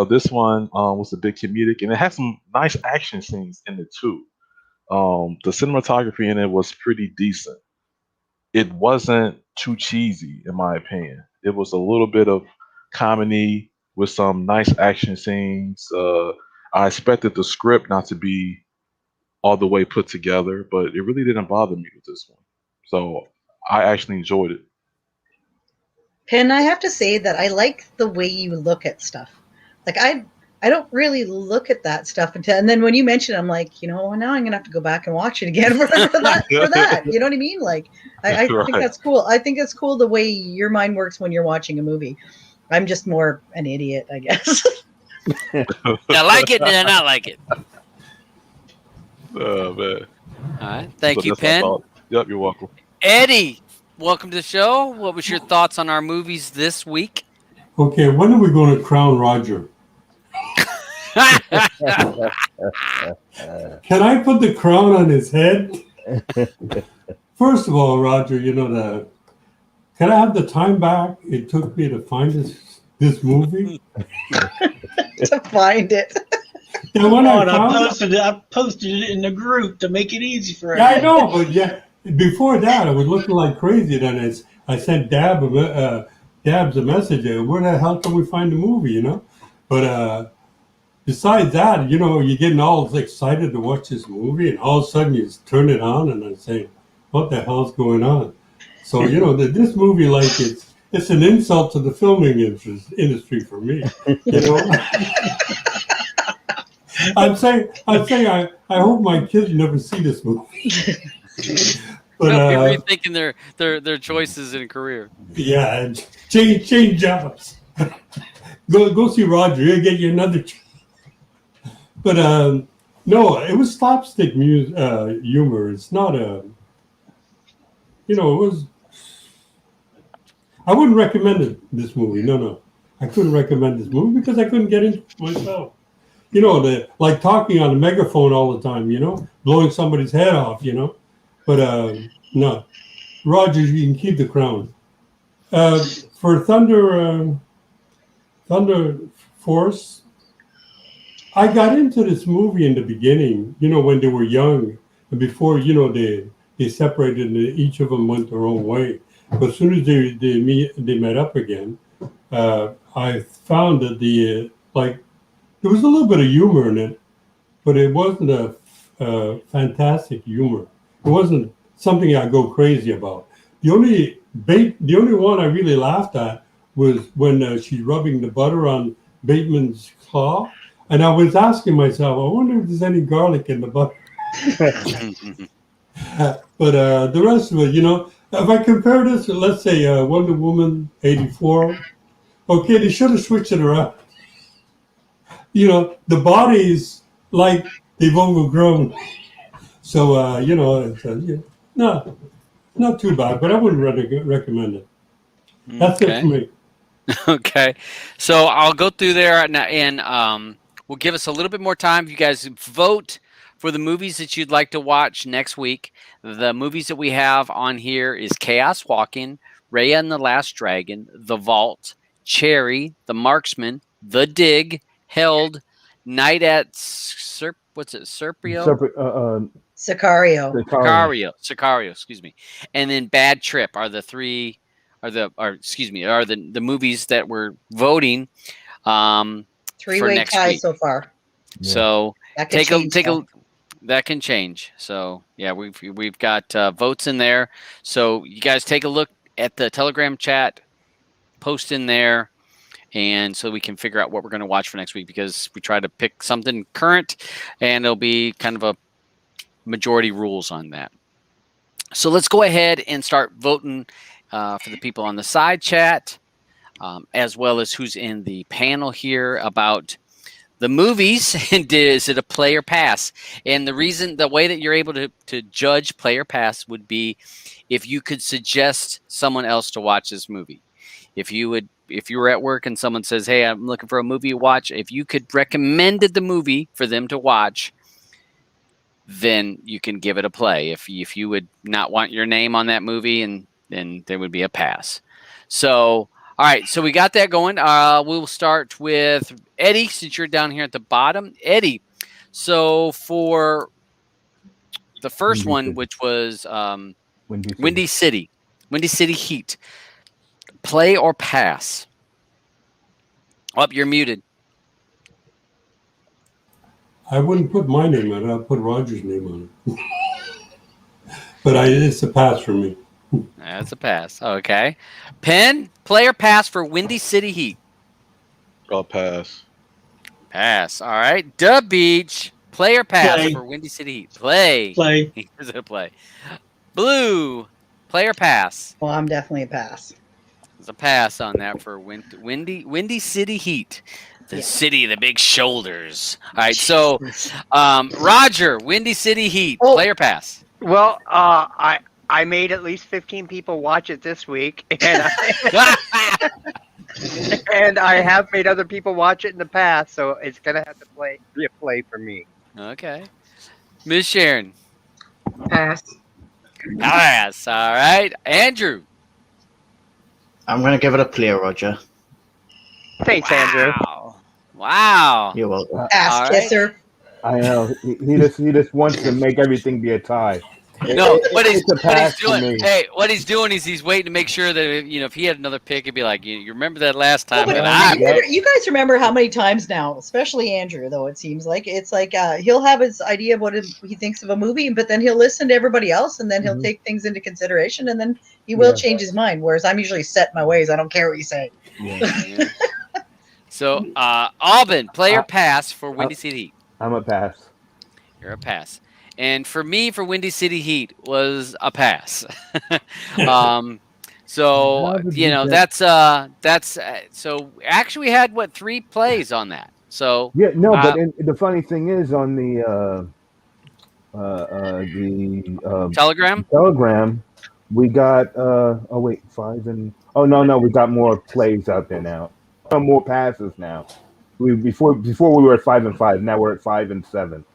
this one was a bit comedic, and it had some nice action scenes in it too. The cinematography in it was pretty decent. It wasn't too cheesy, in my opinion. It was a little bit of comedy with some nice action scenes. I expected the script not to be all the way put together, but it really didn't bother me with this one. So I actually enjoyed it. Pin, I have to say that I like the way you look at stuff. Like I don't really look at that stuff until, and then when you mention it, I'm like, now I'm gonna have to go back and watch it again for that. You know what I mean? Like I think Right. that's cool. I think it's cool the way your mind works when you're watching a movie. I'm just more an idiot, I guess. I like it and I like it. Oh man. All right. Thank So you, that's my Penn. thought. Yep, you're welcome. Eddie, welcome to the show. What was your thoughts on our movies this week? Okay, when are we going to crown Roger? Can I put the crown on his head? First of all, Roger, can I have the time back it took me to find this movie? To find it. And when I I found it, posted it in the group to make it easy for yeah, I everyone. know, but yeah, before that, I was looking like crazy. Then I sent Dabs a message. Where the hell can we find the movie? But besides that, you're getting all excited to watch this movie, and all of a sudden you just turn it on, and I say, "What the hell's going on?" So this movie, like it's an insult to the filming industry for me. I'm saying I hope my kids never see this movie. But They'll be rethinking their choices in career. yeah, and change jobs. Go see Roger. He'll get you another. But no, it was slapstick humor. It's not it was. I wouldn't recommend this movie. No, I couldn't recommend this movie because I couldn't get into it myself. Like talking on a megaphone all the time. Blowing somebody's head off. But no, Roger, you can keep the crown. For Thunder Force, I got into this movie in the beginning, when they were young, and before, they separated and each of them went their own way. But as soon as they met up again, I found that there was a little bit of humor in it, but it wasn't a fantastic humor. It wasn't something I go crazy about. The only one I really laughed at was when she's rubbing the butter on Bateman's claw. And I was asking myself, I wonder if there's any garlic in the butter. But the rest of it, if I compare this to, let's say, Wonder Woman 84, okay, they should have switched it around. The bodies, like, they've overgrown. So, no, not too bad, but I wouldn't recommend it. That's it for me. Okay. So I'll go through there and we'll give us a little bit more time. You guys vote for the movies that you'd like to watch next week. The movies that we have on here is Chaos Walking, Raya and the Last Dragon, The Vault, Cherry, The Marksman, The Dig, Held, Night at Serpio? Sicario, excuse me. And then Bad Trip are the movies that we're voting Three-way next tie week. so far. So That can that can change. So yeah, we've got votes in there. So you guys take a look at the Telegram chat, post in there, and so we can figure out what we're going to watch for next week, because we try to pick something current, and it'll be kind of a majority rules on that. So let's go ahead and start voting for the people on the side chat, as well as who's in the panel here about the movies. And is it a play or pass? And the way that you're able to judge play or pass would be if you could suggest someone else to watch this movie. If you were at work and someone says, "Hey, I'm looking for a movie to watch," if you could recommended the movie for them to watch, then you can give it a play. If you would not want your name on that movie, and then there would be a pass. So, all right, so we got that going. We'll start with Eddie, since you're down here at the bottom. Eddie, so for the first Windy one, City. which was Windy City. Windy City Heat, play or pass? Oh, you're muted. I wouldn't put my name on it. I'd put Roger's name on it. But it's a pass for me. That's a pass. Okay. Penn, play or pass for Windy City Heat? I'll pass. Pass. All right. Dub Beach, play or pass Play. for Windy City Heat? Play. Play. Here's a play. Blue, play or pass? Well, I'm definitely a pass. There's a pass on that for Windy City Heat. The Yeah. city of the big shoulders. All right. So, Roger, Windy City Heat, Oh. play or pass? Well, I made at least 15 people watch it this week, and and I have made other people watch it in the past, so it's gonna have to be a play for me. Okay. Miss Sharon. Pass. Pass. All right. Andrew. I'm gonna give it a play, Roger. Thanks, Andrew. Wow. You're welcome. Ass All right. kisser. I know. He just wants to make everything be a tie. No, what he's It's a pass for doing? me. Hey, what he's doing is he's waiting to make sure that if he had another pick, he'd be like, you remember that last No, time? but that I you guys remember how many times now, especially Andrew, though it seems like it's like he'll have his idea of what he thinks of a movie, but then he'll listen to everybody else, and then he'll take things into consideration, and then he will change his mind. Whereas I'm usually set in my ways. I don't care what you say. Yeah. So, Alban, play or pass for Windy City Heat? I'm a pass. You're a pass. And for me, for Windy City Heat, was a pass. So so actually we had 3 plays on that. So Yeah, no, but the funny thing is on the Telegram, we got 5 and we got more plays out there now. More passes now. Before we were at 5 and 5. Now we're at 5 and 7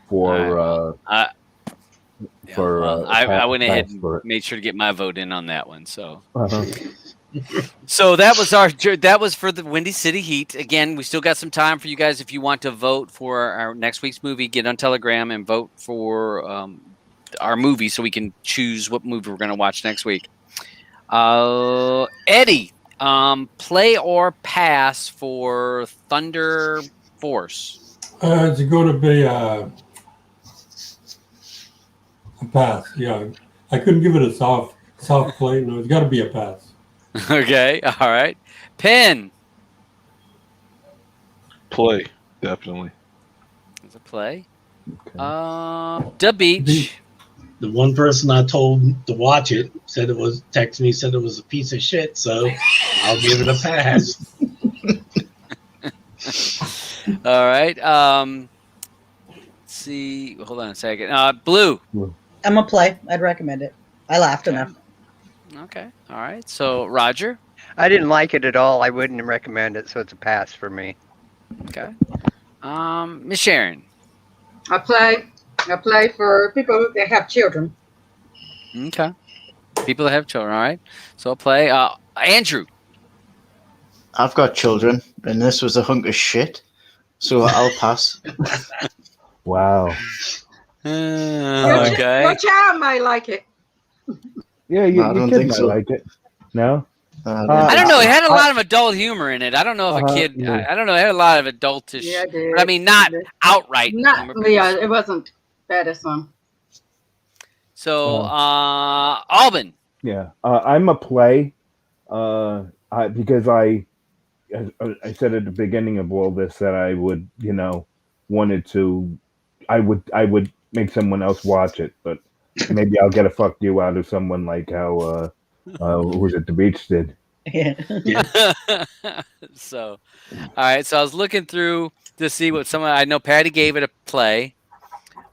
for I went ahead and made sure to get my vote in on that one. So so that was for the Windy City Heat. Again, we still got some time for you guys if you want to vote for our next week's movie. Get on Telegram and vote for our movie so we can choose what movie we're going to watch next week. Eddie, play or pass for Thunder Force? It's going to be a pass. Yeah, I couldn't give it a soft play. No, it's got to be a pass. Okay, all right. Penn. Play, definitely. It's a play. Okay. The Beach. The one person I told to watch it texted me, said it was a piece of shit, so I'll give it a pass. All right. Let's see. Hold on a second. Blue. I'm a play. I'd recommend it. I laughed enough. Okay. All right. So Roger. I didn't like it at all. I wouldn't recommend it, so it's a pass for me. Okay. Miss Sharon. I play for people that have children. Okay. People that have children. All right. So I'll play. Andrew. I've got children, and this was a hunk of shit, so I'll pass. Wow. Okay. Your child might like it. Yeah, No, I don't think might so. like it. No. I don't know. It had a lot of adult humor in it. I don't know if a kid. Yeah. I don't know. It had a lot of adultish. Yeah, it did. But I mean, not outright. Not, humor, yeah, it wasn't bad as some. So, Alban. Yeah, I'm a play. Because I said at the beginning of all this that I would, wanted to, I would make someone else watch it, but maybe I'll get a fuck you out of someone like how who's at the beach did. So, all right. So I was looking through to see what I know. Patty gave it a play.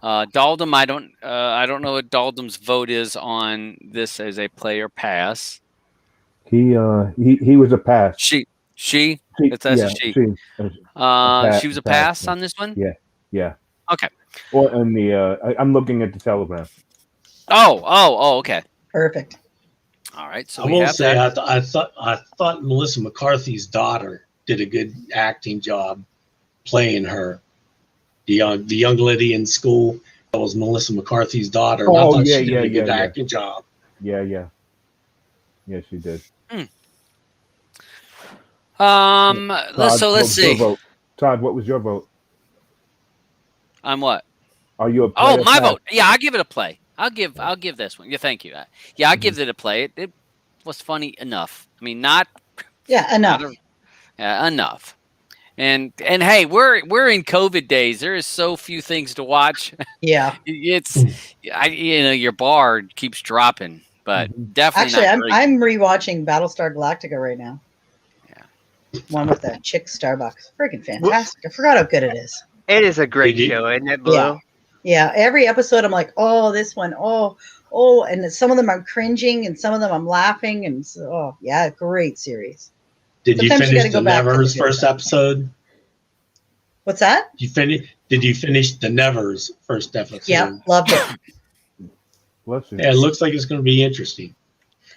Daldum, I don't know what Daldum's vote is on this as a play or pass. He was a pass. That's a she. She was a pass on this one. Yeah. Okay. Or in the I'm looking at the Telegram. Oh, okay. Perfect. All right, so I we will have say that. I thought Melissa McCarthy's daughter did a good acting job playing her, the young lady in school. That was Melissa McCarthy's daughter, and I Oh thought yeah, she did yeah, a good yeah, yeah, acting job. yeah. She did. Let's Todd, what was your see. vote? Todd, what was your vote? I'm what? Are you a Oh, player? my Pass? vote. Yeah, I'll give it a play. I'll give this one. Yeah, thank you. Yeah, I'll give it a play. It was funny enough. I mean, not Yeah, enough. enough. And hey, we're in COVID days. There is so few things to watch. Yeah. It's your bar keeps dropping, but definitely Actually, not great. I'm rewatching Battlestar Galactica right now. Yeah. One with the chick Starbucks. Freaking fantastic. I forgot how good it is. It is a great Did you- show, isn't it, Blue? Yeah. Every episode I'm like, oh, this one, oh, and some of them I'm cringing and some of them I'm laughing and great series. Did you Sometimes you finish gotta the go back to the Nevers good first stuff. episode? What's that? Did you finish the Nevers first episode? Yeah, loved it. Bless you. Yeah, it looks like it's going to be interesting.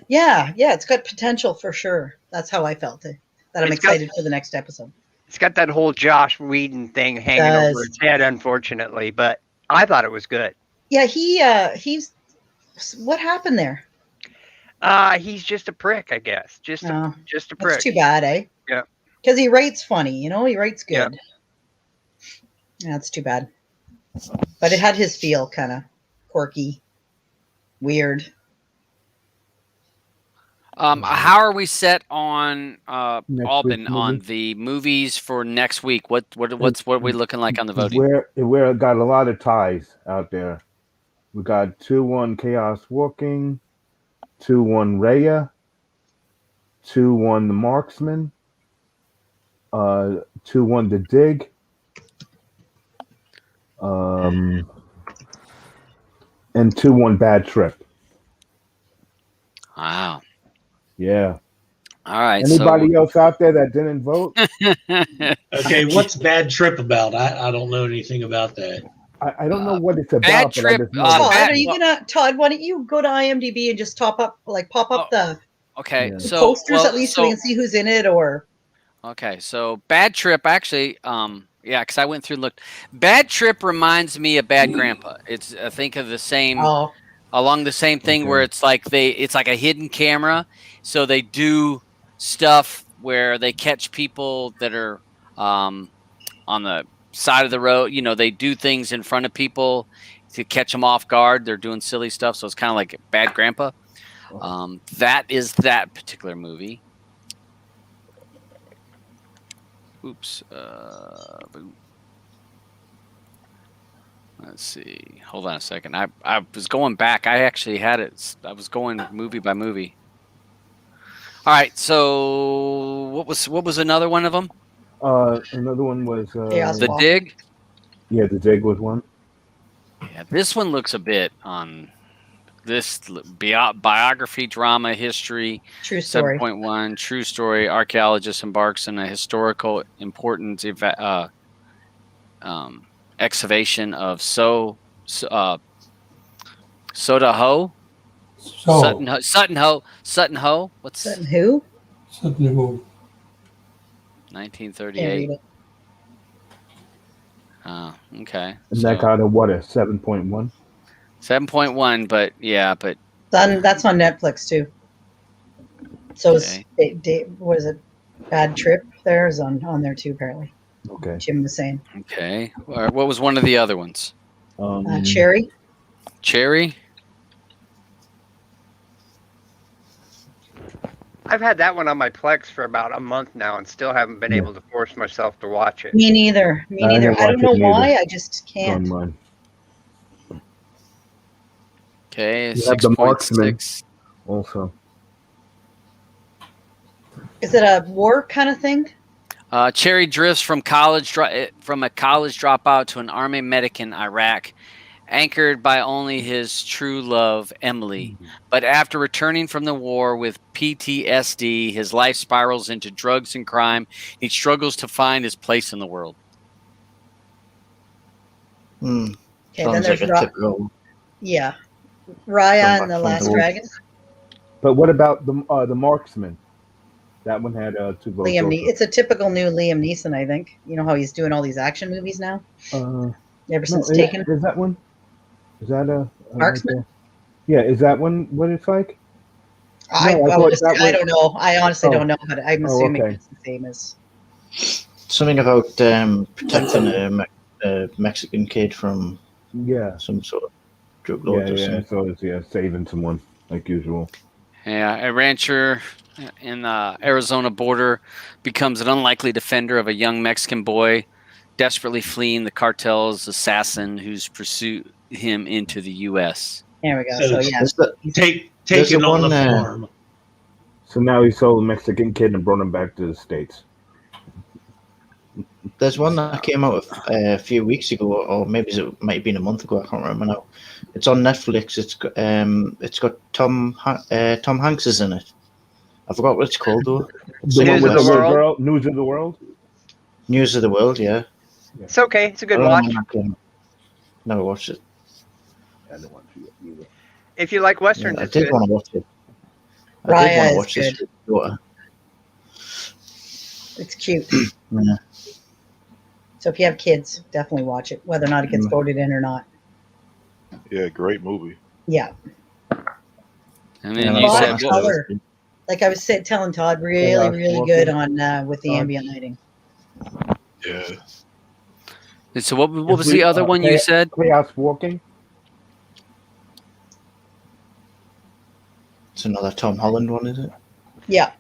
Yeah, it's got potential for sure. That's how I felt it. That I'm It's got- excited for the next episode. It's got that whole Josh Whedon thing hanging over its head, unfortunately, but I thought it was good. Yeah, he's what happened there? He's just a prick, I guess. Just a prick. That's too bad, eh? Yeah. Because he writes funny, he writes Yeah. good. Yeah, that's too bad. But it had his feel, kind of quirky, weird. How are we set on Next Alban week's on movie? the movies for next week? What are we looking like on the voting? We're got a lot of ties out there. We got 2-1 Chaos Walking, 2-1 Raya, 2-1 The Marksman, 2-1 The Dig, and 2-1 Bad Trip. Wow. Yeah. All right. Anybody else out there that didn't vote? Okay, what's Bad Trip about? I don't know anything about that. I don't know what it's about. Bad but Trip, I just know Todd, why don't you go to IMDb and just pop up the Okay, Yeah. so posters at least so we can see who's in it or Okay, so Bad Trip actually, because I went through and looked. Bad Trip reminds me of Bad Grandpa. It's I think of the same along the same thing where it's like a hidden camera, so they do stuff where they catch people that are on the side of the road. They do things in front of people to catch them off guard. They're doing silly stuff, so it's kind of like Bad Grandpa. That is that particular movie. Oops. Let's see. Hold on a second. I was going back. I actually had it. I was going movie by movie. All right. So what was another one of them? Another one was The Dig. Yeah, The Dig was one. Yeah, this one looks a bit on this biography, drama, history. True story. 7.1 true story. Archaeologist embarks on a historical importance excavation of Soda Ho. Sutton Ho. What's Sutton who? Sutton who? 1938. Okay. And that got a 7.1. 7.1, but That's on Netflix too. So what is it? Bad Trip there is on there too apparently. Okay. Jim was saying. Okay. What was one of the other ones? Cherry. Cherry. I've had that one on my Plex for about a month now and still haven't been able to force myself to watch it. Me neither. I don't know why. I just can't. Okay, you have The Marksman 6.6. also. Is it a war kind of thing? Cherry drifts from a college dropout to an army medic in Iraq, anchored by only his true love, Emily. But after returning from the war with PTSD, his life spirals into drugs and crime. He struggles to find his place in the world. Okay, then Sounds there's like a typical yeah, Raya Come and the Back from Last the Woods. Dragon. But what about the Marksman? That one had 2 votes. Liam, also. It's a typical new Liam Neeson, I think. You know how he's doing all these action movies now. Uh, Ever no, since Taken, is that one? Is that Marksman. like yeah, is that one what it's like? I No, I thought that was. don't know. I honestly Oh. don't know, but I'm Oh, assuming okay. it's the same as. something about protecting a Mexican kid from Yeah, some sort of drug yeah, lords or yeah. something. So it's saving someone like usual. Yeah, a rancher in the Arizona border becomes an unlikely defender of a young Mexican boy desperately fleeing the cartel's assassin who's pursued him into the U.S. There we go. So So yeah, There's the- Take There's it the on the one, farm. So now he sold a Mexican kid and brought him back to the States. There's one that came out a few weeks ago, or maybe it might have been a month ago. I can't remember now. It's on Netflix. It's got Tom Hanks is in it. I forgot what it's called though. The News one of with the the little World? girl, News of the World. News of the World. Yeah, It's okay. It's a good I don't know watch. when that came out. Never watched it. I don't want to either. If you like Yeah, westerns, I it's did good. want to watch it. I Raya did want is to watch this good. with my daughter. it's cute. Yeah. So if you have kids, definitely watch it, whether or not it gets voted in or not. Yeah, great movie. Yeah, And Yeah, then my you Lot said, of daughter what, color. Like I was telling Todd, really, Chaos really Walking. good on with the Todd. ambient lighting. Yeah. so what was the other one you said? Chaos Walking. It's another Tom Holland one, is it? Yeah,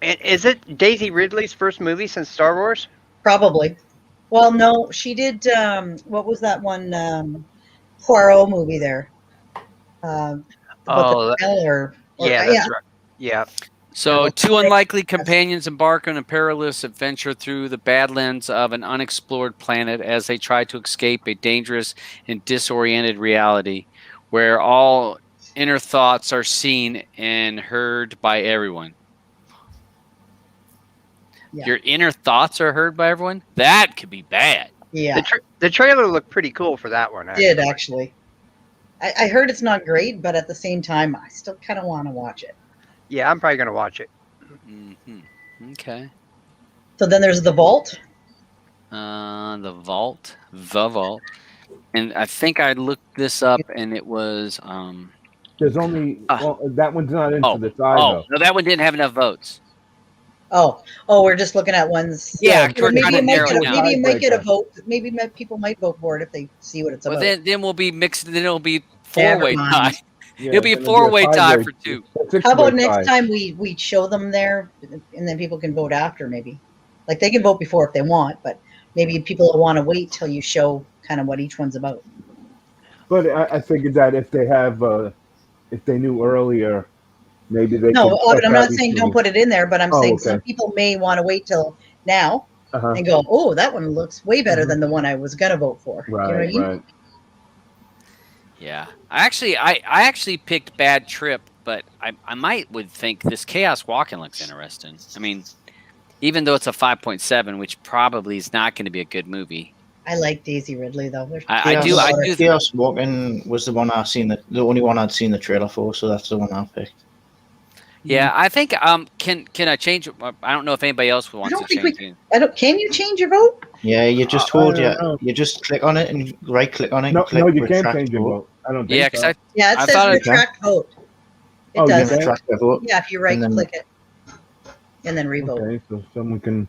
And is it Daisy Ridley's first movie since Star Wars? probably. Well, no, she did. What was that one Poirot movie there? About Oh, the smell or Yeah, that's right. Yeah. So, Well, two unlikely companions embark on a perilous adventure through the badlands of an unexplored planet as they try to escape a dangerous and disoriented reality where all inner thoughts are seen and heard by everyone. Yeah. Your inner thoughts are heard by everyone? That could be bad. Yeah, The trailer looked pretty cool for that one. did actually. I heard it's not great, but at the same time, I still kind of want to watch it. Yeah, I'm probably gonna watch it. Mm-hmm. Okay. So then there's The Vault. The Vault. And I think I looked this up and it was There's only that one's not into the tie though. no, that one didn't have enough votes. Oh, we're just looking at ones. Yeah, Yeah, we're maybe trying you to might narrow get it a, down. maybe you might get a Tiebreaker. vote. Maybe people might vote for it if they see what it's Well, about. then we'll be mixed. Then it'll be Never four-way mind. tie. Yeah, It'll be a then four-way tie tiebreak. for two. How about Six-way next tie. time we show them there, and then people can vote after? Maybe, like they can vote before if they want, but maybe people will want to wait till you show kind of what each one's about. But I figured that if they knew earlier, maybe they No, could Auden, check I'm out not each saying don't movie. put it in there, but I'm Oh, saying okay. some people may want to wait till now Uh-huh. and go, oh, that one looks way better than the one I was gonna vote for. You know what I Right, mean? right. Yeah, I actually picked Bad Trip, but I would think this Chaos Walking looks interesting. I mean, even though it's a 5.7, which probably is not going to be a good movie. I like Daisy Ridley though. There's I do. Chaos Walking was the one the only one I'd seen the trailer for, so that's the one I picked. Yeah, I think. Can I change? I don't know if anybody else wants to think we- change it. Can you change your vote? Yeah, you just I hold don't know. you just click on it and right click on it. No, and click no, you can't retract change your vote. vote. I don't think Yeah, so. because Yeah, it I says thought it- retract vote. It Oh, you does. can? Retract the vote. Yeah, if you right And then- click it and then revote. Okay, so someone can.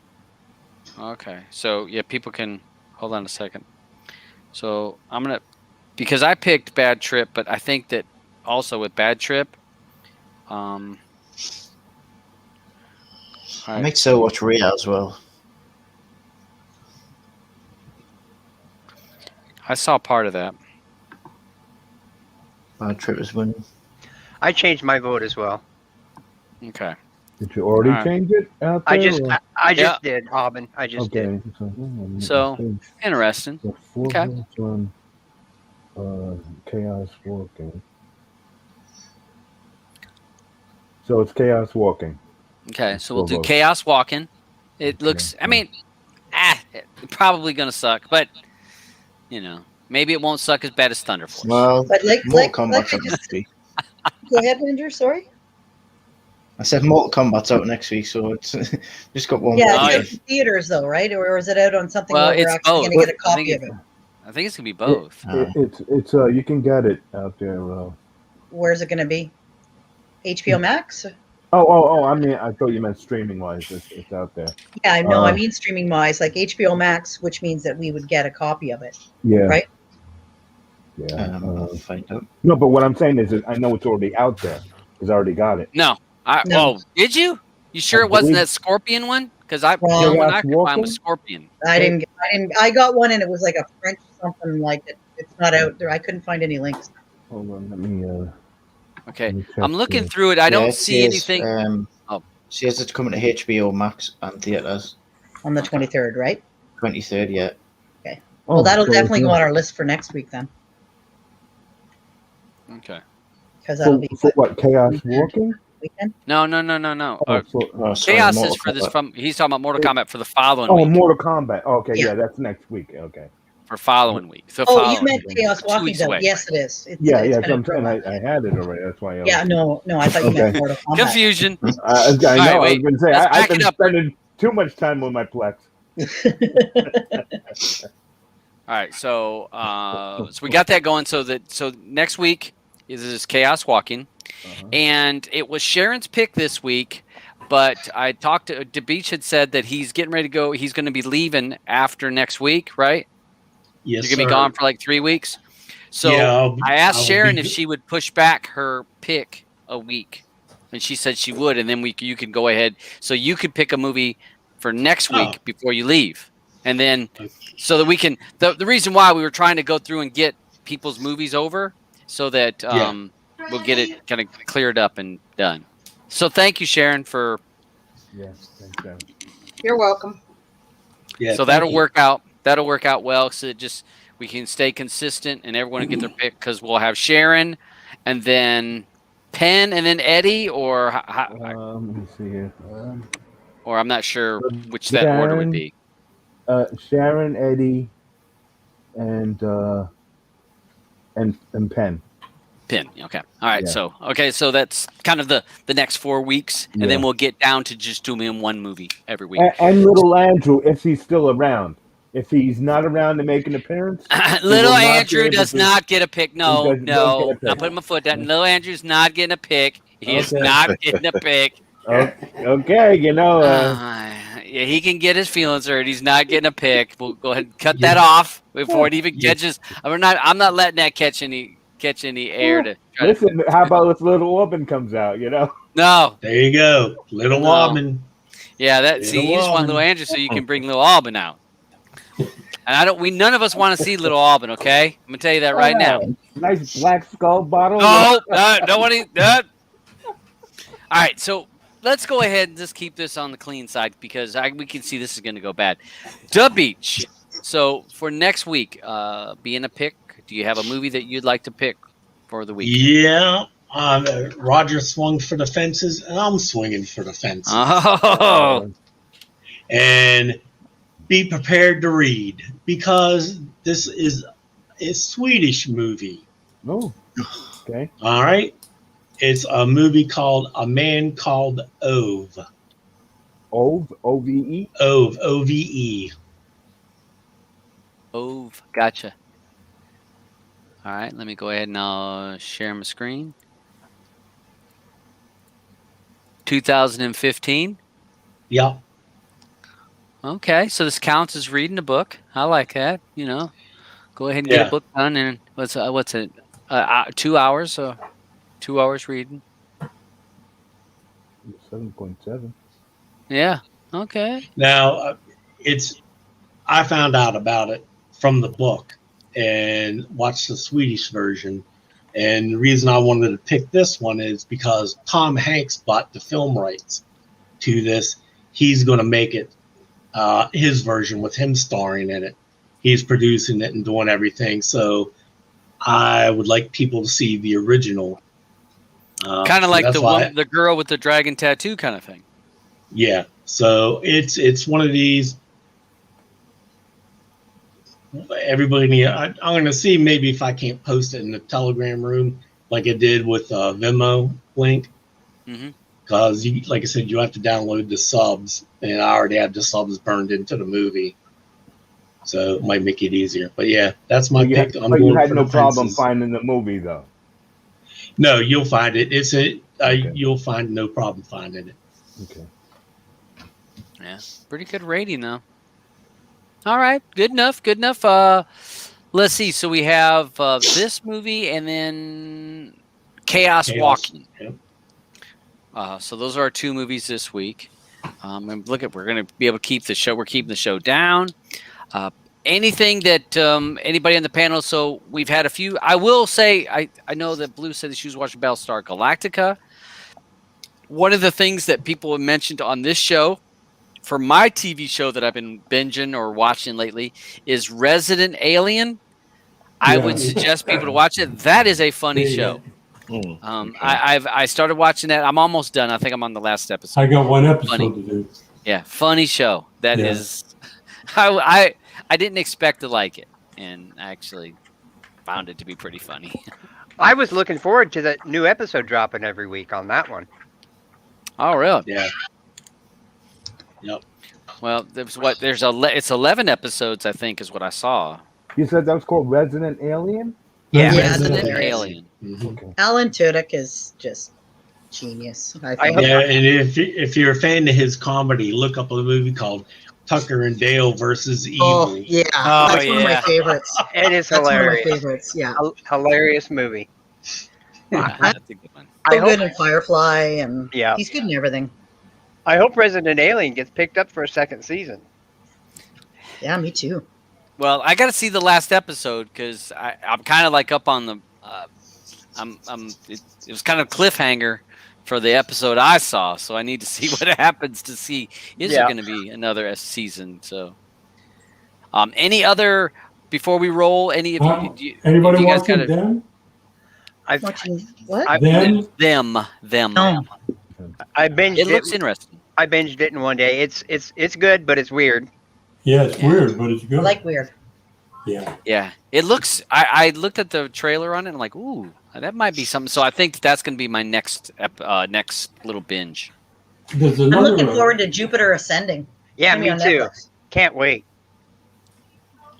Okay, so yeah, people can hold on a second. So I'm gonna because I picked Bad Trip, but I think that also with Bad Trip, I alright. might still watch Rhea as well. I saw part of that. Bad Trip is winning. I changed my vote as well. Okay. Did you already Alright. change it out I there? just or- I just did, Aubin. I just okay. did. So, Interesting. So four Okay. votes on Chaos Walking. So it's Chaos Walking. Okay, so we'll Four do votes. Chaos Walking. It looks. I mean, it's probably gonna suck, but you know, Maybe it won't suck as bad as Thunder Force. Well, But like Mortal I Kombat's out just next week. go ahead, Andrew. Sorry. I said Mortal Kombat's out next week, so it's just got one. Yeah, Oh, it's yeah. out in theaters though, right? Or is it out on something Well, where we're it's actually both. going to get a I think copy of it? I think it's gonna be both. It's you can get it out there. Where's it going to be? HBO Max? Oh! I mean, I thought you meant streaming wise. It's out there. Yeah, I know. I Uh, mean streaming wise, like HBO Max, which means that we would get a copy of it. Yeah. Right. Yeah. I'll find out. No, but what I'm saying is, I know it's already out there. He's already got it. No. No. Oh, did you? You sure I it wasn't believe- that Scorpion one? Because the Well, only one Chaos I could find Walking? was Scorpion. I got one and it was like a French something like it. It's not out there. I couldn't find any links. Hold on, let me. Okay, Let me check I'm looking the- through it. I don't it see says, anything. Oh. Says it's coming to HBO Max and theaters On the 23rd, right? 23rd. Yeah. Well, that'll so definitely it's go on our list for next week then, Okay. because that'll be for what? Chaos Walking? weekend. No. Oh, Oh, sorry, Chaos Mortal is for this. Kombat. He's talking about Mortal Kombat for the following Oh, week. Mortal Kombat. Okay, Yeah. yeah, that's next week. Okay. For following week. So Oh, following you meant week. Chaos 2 Walking weeks though. away. Yes, it is. It's, Yeah, it's yeah. been So I'm a saying while. I had it already. That's why. Yeah, no. I thought you meant Okay. Mortal Kombat. Confusion. I know. right, I was wait. going to say Let's I've back been it up. spending too much time with my Plex. All right, so we got that going. So next week is Chaos Walking, and it was Sharon's pick this week. But I talked to DeBeach had said that he's getting ready to go. He's going to be leaving after next week, right? Yes, You're going to be gone for like 3 weeks. So Yeah, I asked I'll Sharon be if good. she would push back her pick a week, and she said she would, and then you can go ahead. So you could pick a movie for next week Oh. before you leave, and then so that we can. The reason why we were trying to go through and get people's movies over so that we'll get it kind of cleared up and done. So thank you, Sharon, for. Yeah. Thanks, Sharon. You're welcome. Yeah, So thank that'll you. work out. That'll work out well. So we can stay consistent and everyone will get their pick because we'll have Sharon, and then Penn, and then Eddie, or Let me see here. or I'm not sure which that order would be. Sharon, Eddie, and Penn. Penn. Okay. All right. Yeah. So that's kind of the next 4 weeks, and then Yeah. we'll get down to just doing one movie every week. And little Andrew, if he's still around. If he's not around to make an appearance, Little will not be Andrew able does to- not get a pick. No, He don't get a pick. I'm putting my foot down. Little Andrew's not getting a pick. He is Okay. not getting a pick. Okay, Yeah, he can get his feelings hurt. He's not getting a pick. We'll go ahead and cut that off before it even catches. I'm not letting that catch any air to try to. listen. How about if Little Orban comes out? No. There you go, Little No. Woman. Yeah, Little you just want Alban. Little Andrew so you can bring Little Alban out. And none of us want to see Little Alban, okay? I'm gonna tell you that right now. Nice black skull bottle. No, nobody. All right, so let's go ahead and just keep this on the clean side because we can see this is going to go bad. The Beach. So for next week, being a pick, do you have a movie that you'd like to pick for the week? Yeah, Roger swung for the fences, and I'm swinging for the fences. Oh, And be prepared to read because this is a Swedish movie. Oh, okay. All right. It's a movie called A Man Called Ove. Ove, O-V-E. Ove, O-V-E. Ove, gotcha. All right, let me go ahead and I'll share my screen. 2015. Yeah. Okay, so this counts as reading a book. I like that. Go ahead and get Yeah. a book done, and what's it? 2 hours. 2 hours reading. 7.7. Yeah. Okay. Now, I found out about it from the book and watched the Swedish version. And the reason I wanted to pick this one is because Tom Hanks bought the film rights to this. He's going to make it his version with him starring in it. He's producing it and doing everything. So I would like people to see the original. Kind of so like that's why- the girl with the dragon tattoo kind of thing. Yeah. So it's one of these. everybody, I'm going to see maybe if I can't post it in the Telegram room like I did with Venmo link. Mhm. Because, like I said, you have to download the subs, and I already have the subs burned into the movie. So it might make it easier. But yeah, that's my pick. I'm but you going had for no the problem fences. finding the movie though. No, you'll find it. Okay. You'll find no problem finding it. Okay. Yeah, pretty good rating though. All right, good enough. Good enough. Let's see. So we have this movie and then Chaos Walking. Yep. So those are our two movies this week. And look at, we're going to be able to keep the show. We're keeping the show down. Anything that anybody on the panel? So we've had a few. I will say, I know that Blue said that she was watching Battlestar Galactica. One of the things that people have mentioned on this show for my TV show that I've been binging or watching lately is Resident Alien. I would suggest people to watch it. That is a funny show. Okay. I started watching that. I'm almost done. I think I'm on the last episode. I got one episode Funny. to do. Yeah, funny show. That Yeah. is. I didn't expect to like it, and I actually found it to be pretty funny. I was looking forward to the new episode dropping every week on that one. Oh, really? Yeah. Yep. Well, it's 11 episodes, I think, is what I saw. You said that was called Resident Alien? Yeah. Yeah, Resident that's hilarious. Alien. Mhm. Okay. Alan Tudyk is just genius. I think. hope- Yeah, and if you're a fan of his comedy, look up a movie called Tucker and Dale versus Evil. Oh yeah, Oh, that's one of my yeah. favorites. It is That's one of my hilarious. favorites. Yeah, Hilarious movie. Yeah, that's a good one. I so good hope, in Firefly, and Yeah. he's good in everything. I hope Resident Alien gets picked up for a second season. Yeah, me too. Well, I got to see the last episode because I'm kind of like up on the. It was kind of cliffhanger for the episode I saw, so I need to see what happens to see is there Yeah. going to be another season. So, any other before we roll? Any of you? Do you Anybody do you guys watching gotta- them? I've Watching what? I- Them? them? Oh, I binged It it. looks interesting. I binged it in one day. It's good, but it's weird. Yeah, it's weird, but it's I good. like weird. Yeah. Yeah, it looks. I looked at the trailer on it and I'm like, ooh, that might be something. So I think that's going to be my next little binge. There's I'm another looking one. forward to Jupiter Ascending. Yeah, It's gonna me be on too. Netflix. Can't wait.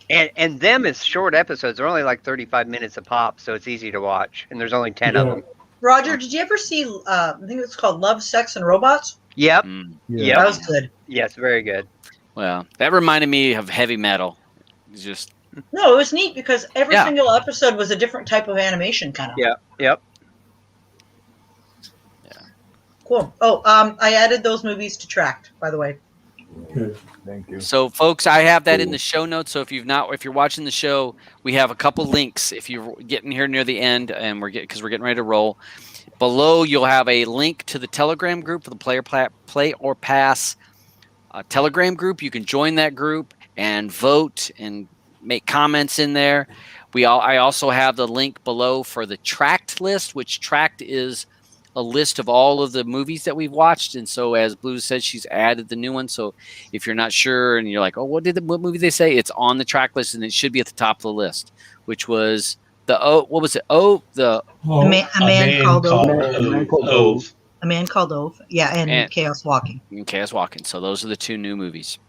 And them is short episodes. They're only like 35 minutes a pop, so it's easy to watch. And there's only 10 of Yeah. them. Roger, did you ever see? I think it's called Love, Sex, and Robots. Yep. Mm. Yeah. That was good. Yes, very good. Well, that reminded me of heavy metal. It's just No, it was neat because every Yeah. single episode was a different type of animation, kind of. Yeah. Yep. Cool. Oh, I added those movies to Trakt, by the way. Okay. Thank you. so, folks. I have that in the show notes. So if you're watching the show, we have a couple links. If you're getting here near the end, and we're getting ready to roll. Below, you'll have a link to the Telegram group for the Play or Pass Telegram group. You can join that group and vote and make comments in there. I also have the link below for the Trakt List, which Trakt is a list of all of the movies that we've watched. And so, as Blue said, she's added the new one. So if you're not sure and you're like, oh, what movie they say? It's on the Trakt List, and it should be at the top of the list, which was what was it? Oh, A man called Ove. Ove. A Man Called Ove. Yeah, and Chaos Walking. and Chaos Walking. So those are the two new movies.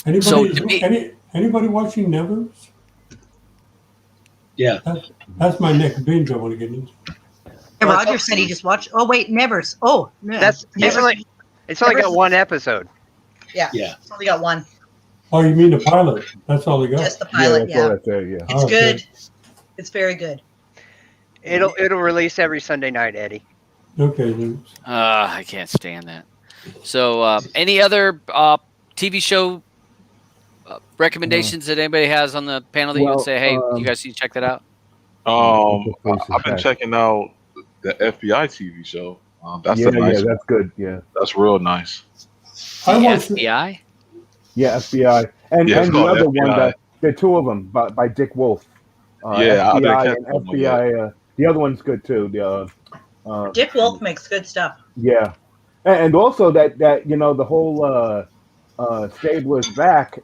anybody, So, to me- anybody watching Nevers? Yeah. That's my next binge I want to get into. Yeah, Roger said he just watched. Oh wait, Nevers. Oh, no. It's only Nevers- got one episode. Yeah. Yeah. It's only got one. Oh, you mean the pilot? That's all they got. Just the pilot. that's all Yeah. that's there, yeah. It's Oh, okay. good. It's very good. It'll release every Sunday night, Eddie. Okay, then. I can't stand that. So, any other TV show recommendations that anybody has on the panel that you would say, hey, you guys need to check that out? I've been checking out the FBI TV show. That's yeah, a nice. yeah, that's good. Yeah, That's real nice. I watched it. FBI? yeah, FBI, and Yeah, it's and the called other FBI. one that there are two of them by Dick Wolf. Yeah, I didn't FBI catch and that one FBI. The other one's good too. Dick Wolf makes good stuff. Yeah, and also that the whole Stabler's back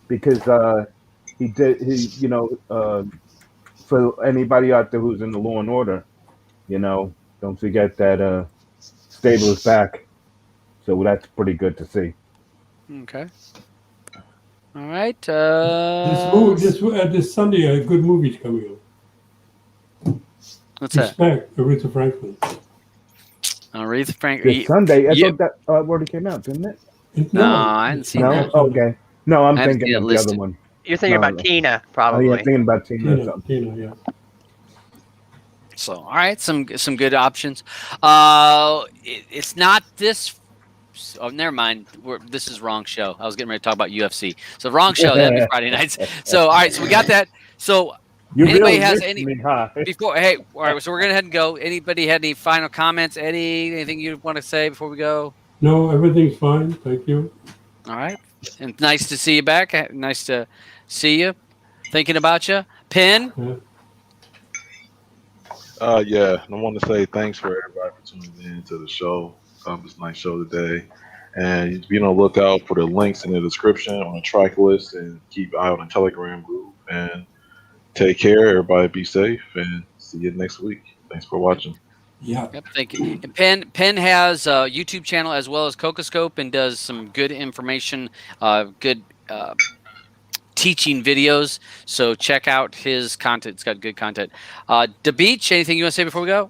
because he did. For anybody out there who's in the Law and Order, don't forget that Stable is back. So that's pretty good to see. Okay. All right. This Sunday, a good movie's coming out. What's that? Respect, Aretha Franklin. Aretha Franklin. This Sunday, I Yeah. thought that already came out, didn't it? No, I hadn't seen No. that. Okay. No, I'm I haven't thinking seen of it the other listed. one. You're thinking No, about no. Tina, Oh probably. yeah, thinking about Tina or something. Tina, yeah. So, all right, some good options. It's not this. Oh, never mind. This is wrong show. I was getting ready to talk about UFC. So wrong show. That'd be Friday nights. So all right. So we got that. So You anybody really has missed any me, huh? before? Hey, all right. So we're gonna head and go. Anybody had any final comments? Eddie, anything you want to say before we go? No, everything's fine. Thank you. All right. And nice to see you back. Nice to see you. Thinking about you, Penn. Yeah. Yeah, I want to say thanks for everybody for tuning in to the show. It's a nice show today. And be on the lookout for the links in the description on the Trakt List, and keep an eye on the Telegram group. And take care, everybody. Be safe, and see you next week. Thanks for watching. Yeah. Yep, thank you. And Penn has a YouTube channel as well as Cocoscope, and does some good information, good teaching videos. So check out his content. It's got good content. The Beach, anything you want to say before we go?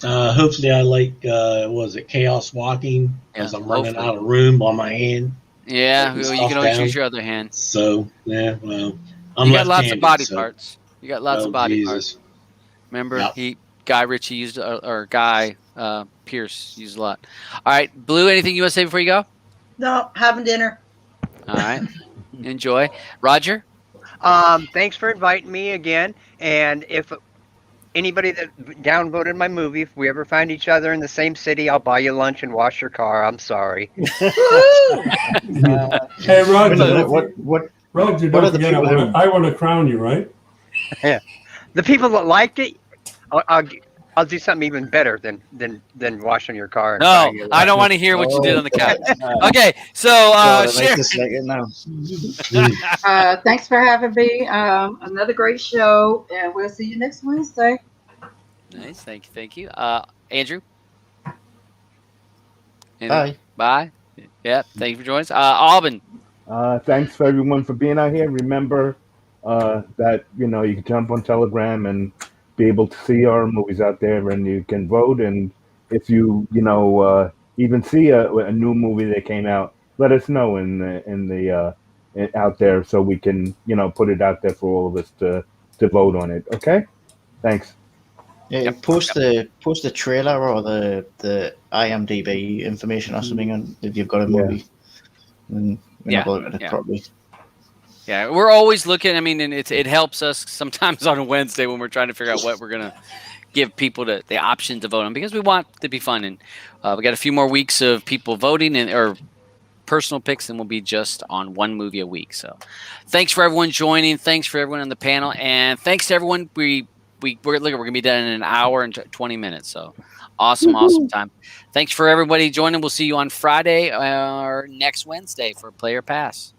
Hopefully, I like was it Chaos Walking because Yeah, I'm running hopefully. out of room on my hand. Yeah, Putting well, you stuff can always down. use your other hand. So yeah, well, I'm You got lots of left-handed, body so- parts. You got lots Oh, of body Jesus. parts. Remember, Yep. Guy Ritchie used, or Guy Pierce used a lot. All right, Blue, anything you want to say before you go? No, having dinner. All right, enjoy. Roger? Thanks for inviting me again. And if anybody that downvoted my movie, if we ever find each other in the same city, I'll buy you lunch and wash your car. I'm sorry. Hey, Roger. What Roger, what don't are the forget, people who- I want to crown you, right? The people that liked it, I'll do something even better than washing your car. And No, buying you I lunch. don't want to hear what you did on the couch. Okay, so God, it Sharon. makes us like it now. Thanks for having me. Another great show, and we'll see you next Wednesday. Nice, thank you. Andrew? Anything? Bye. Bye. Yeah, thank you for joining us. Alban? Thanks for everyone for being out here. Remember that you can jump on Telegram and be able to see our movies out there, and you can vote. And if you even see a new movie that came out, let us know in the out there so we can put it out there for all of us to vote on it. Okay, thanks. Yeah, post the trailer or the IMDb information or something on if you've got a movie. And we have a look at it properly. Yeah, we're always looking. I mean, and it helps us sometimes on a Wednesday when we're trying to figure out what we're gonna give people the option to vote on, because we want it to be fun. And we got a few more weeks of people voting or personal picks, and we'll be just on one movie a week. So, thanks for everyone joining. Thanks for everyone on the panel, and thanks to everyone. We're gonna be done in an hour and 20 minutes. So, awesome time. Thanks for everybody joining. We'll see you on Friday or next Wednesday for Player Pass.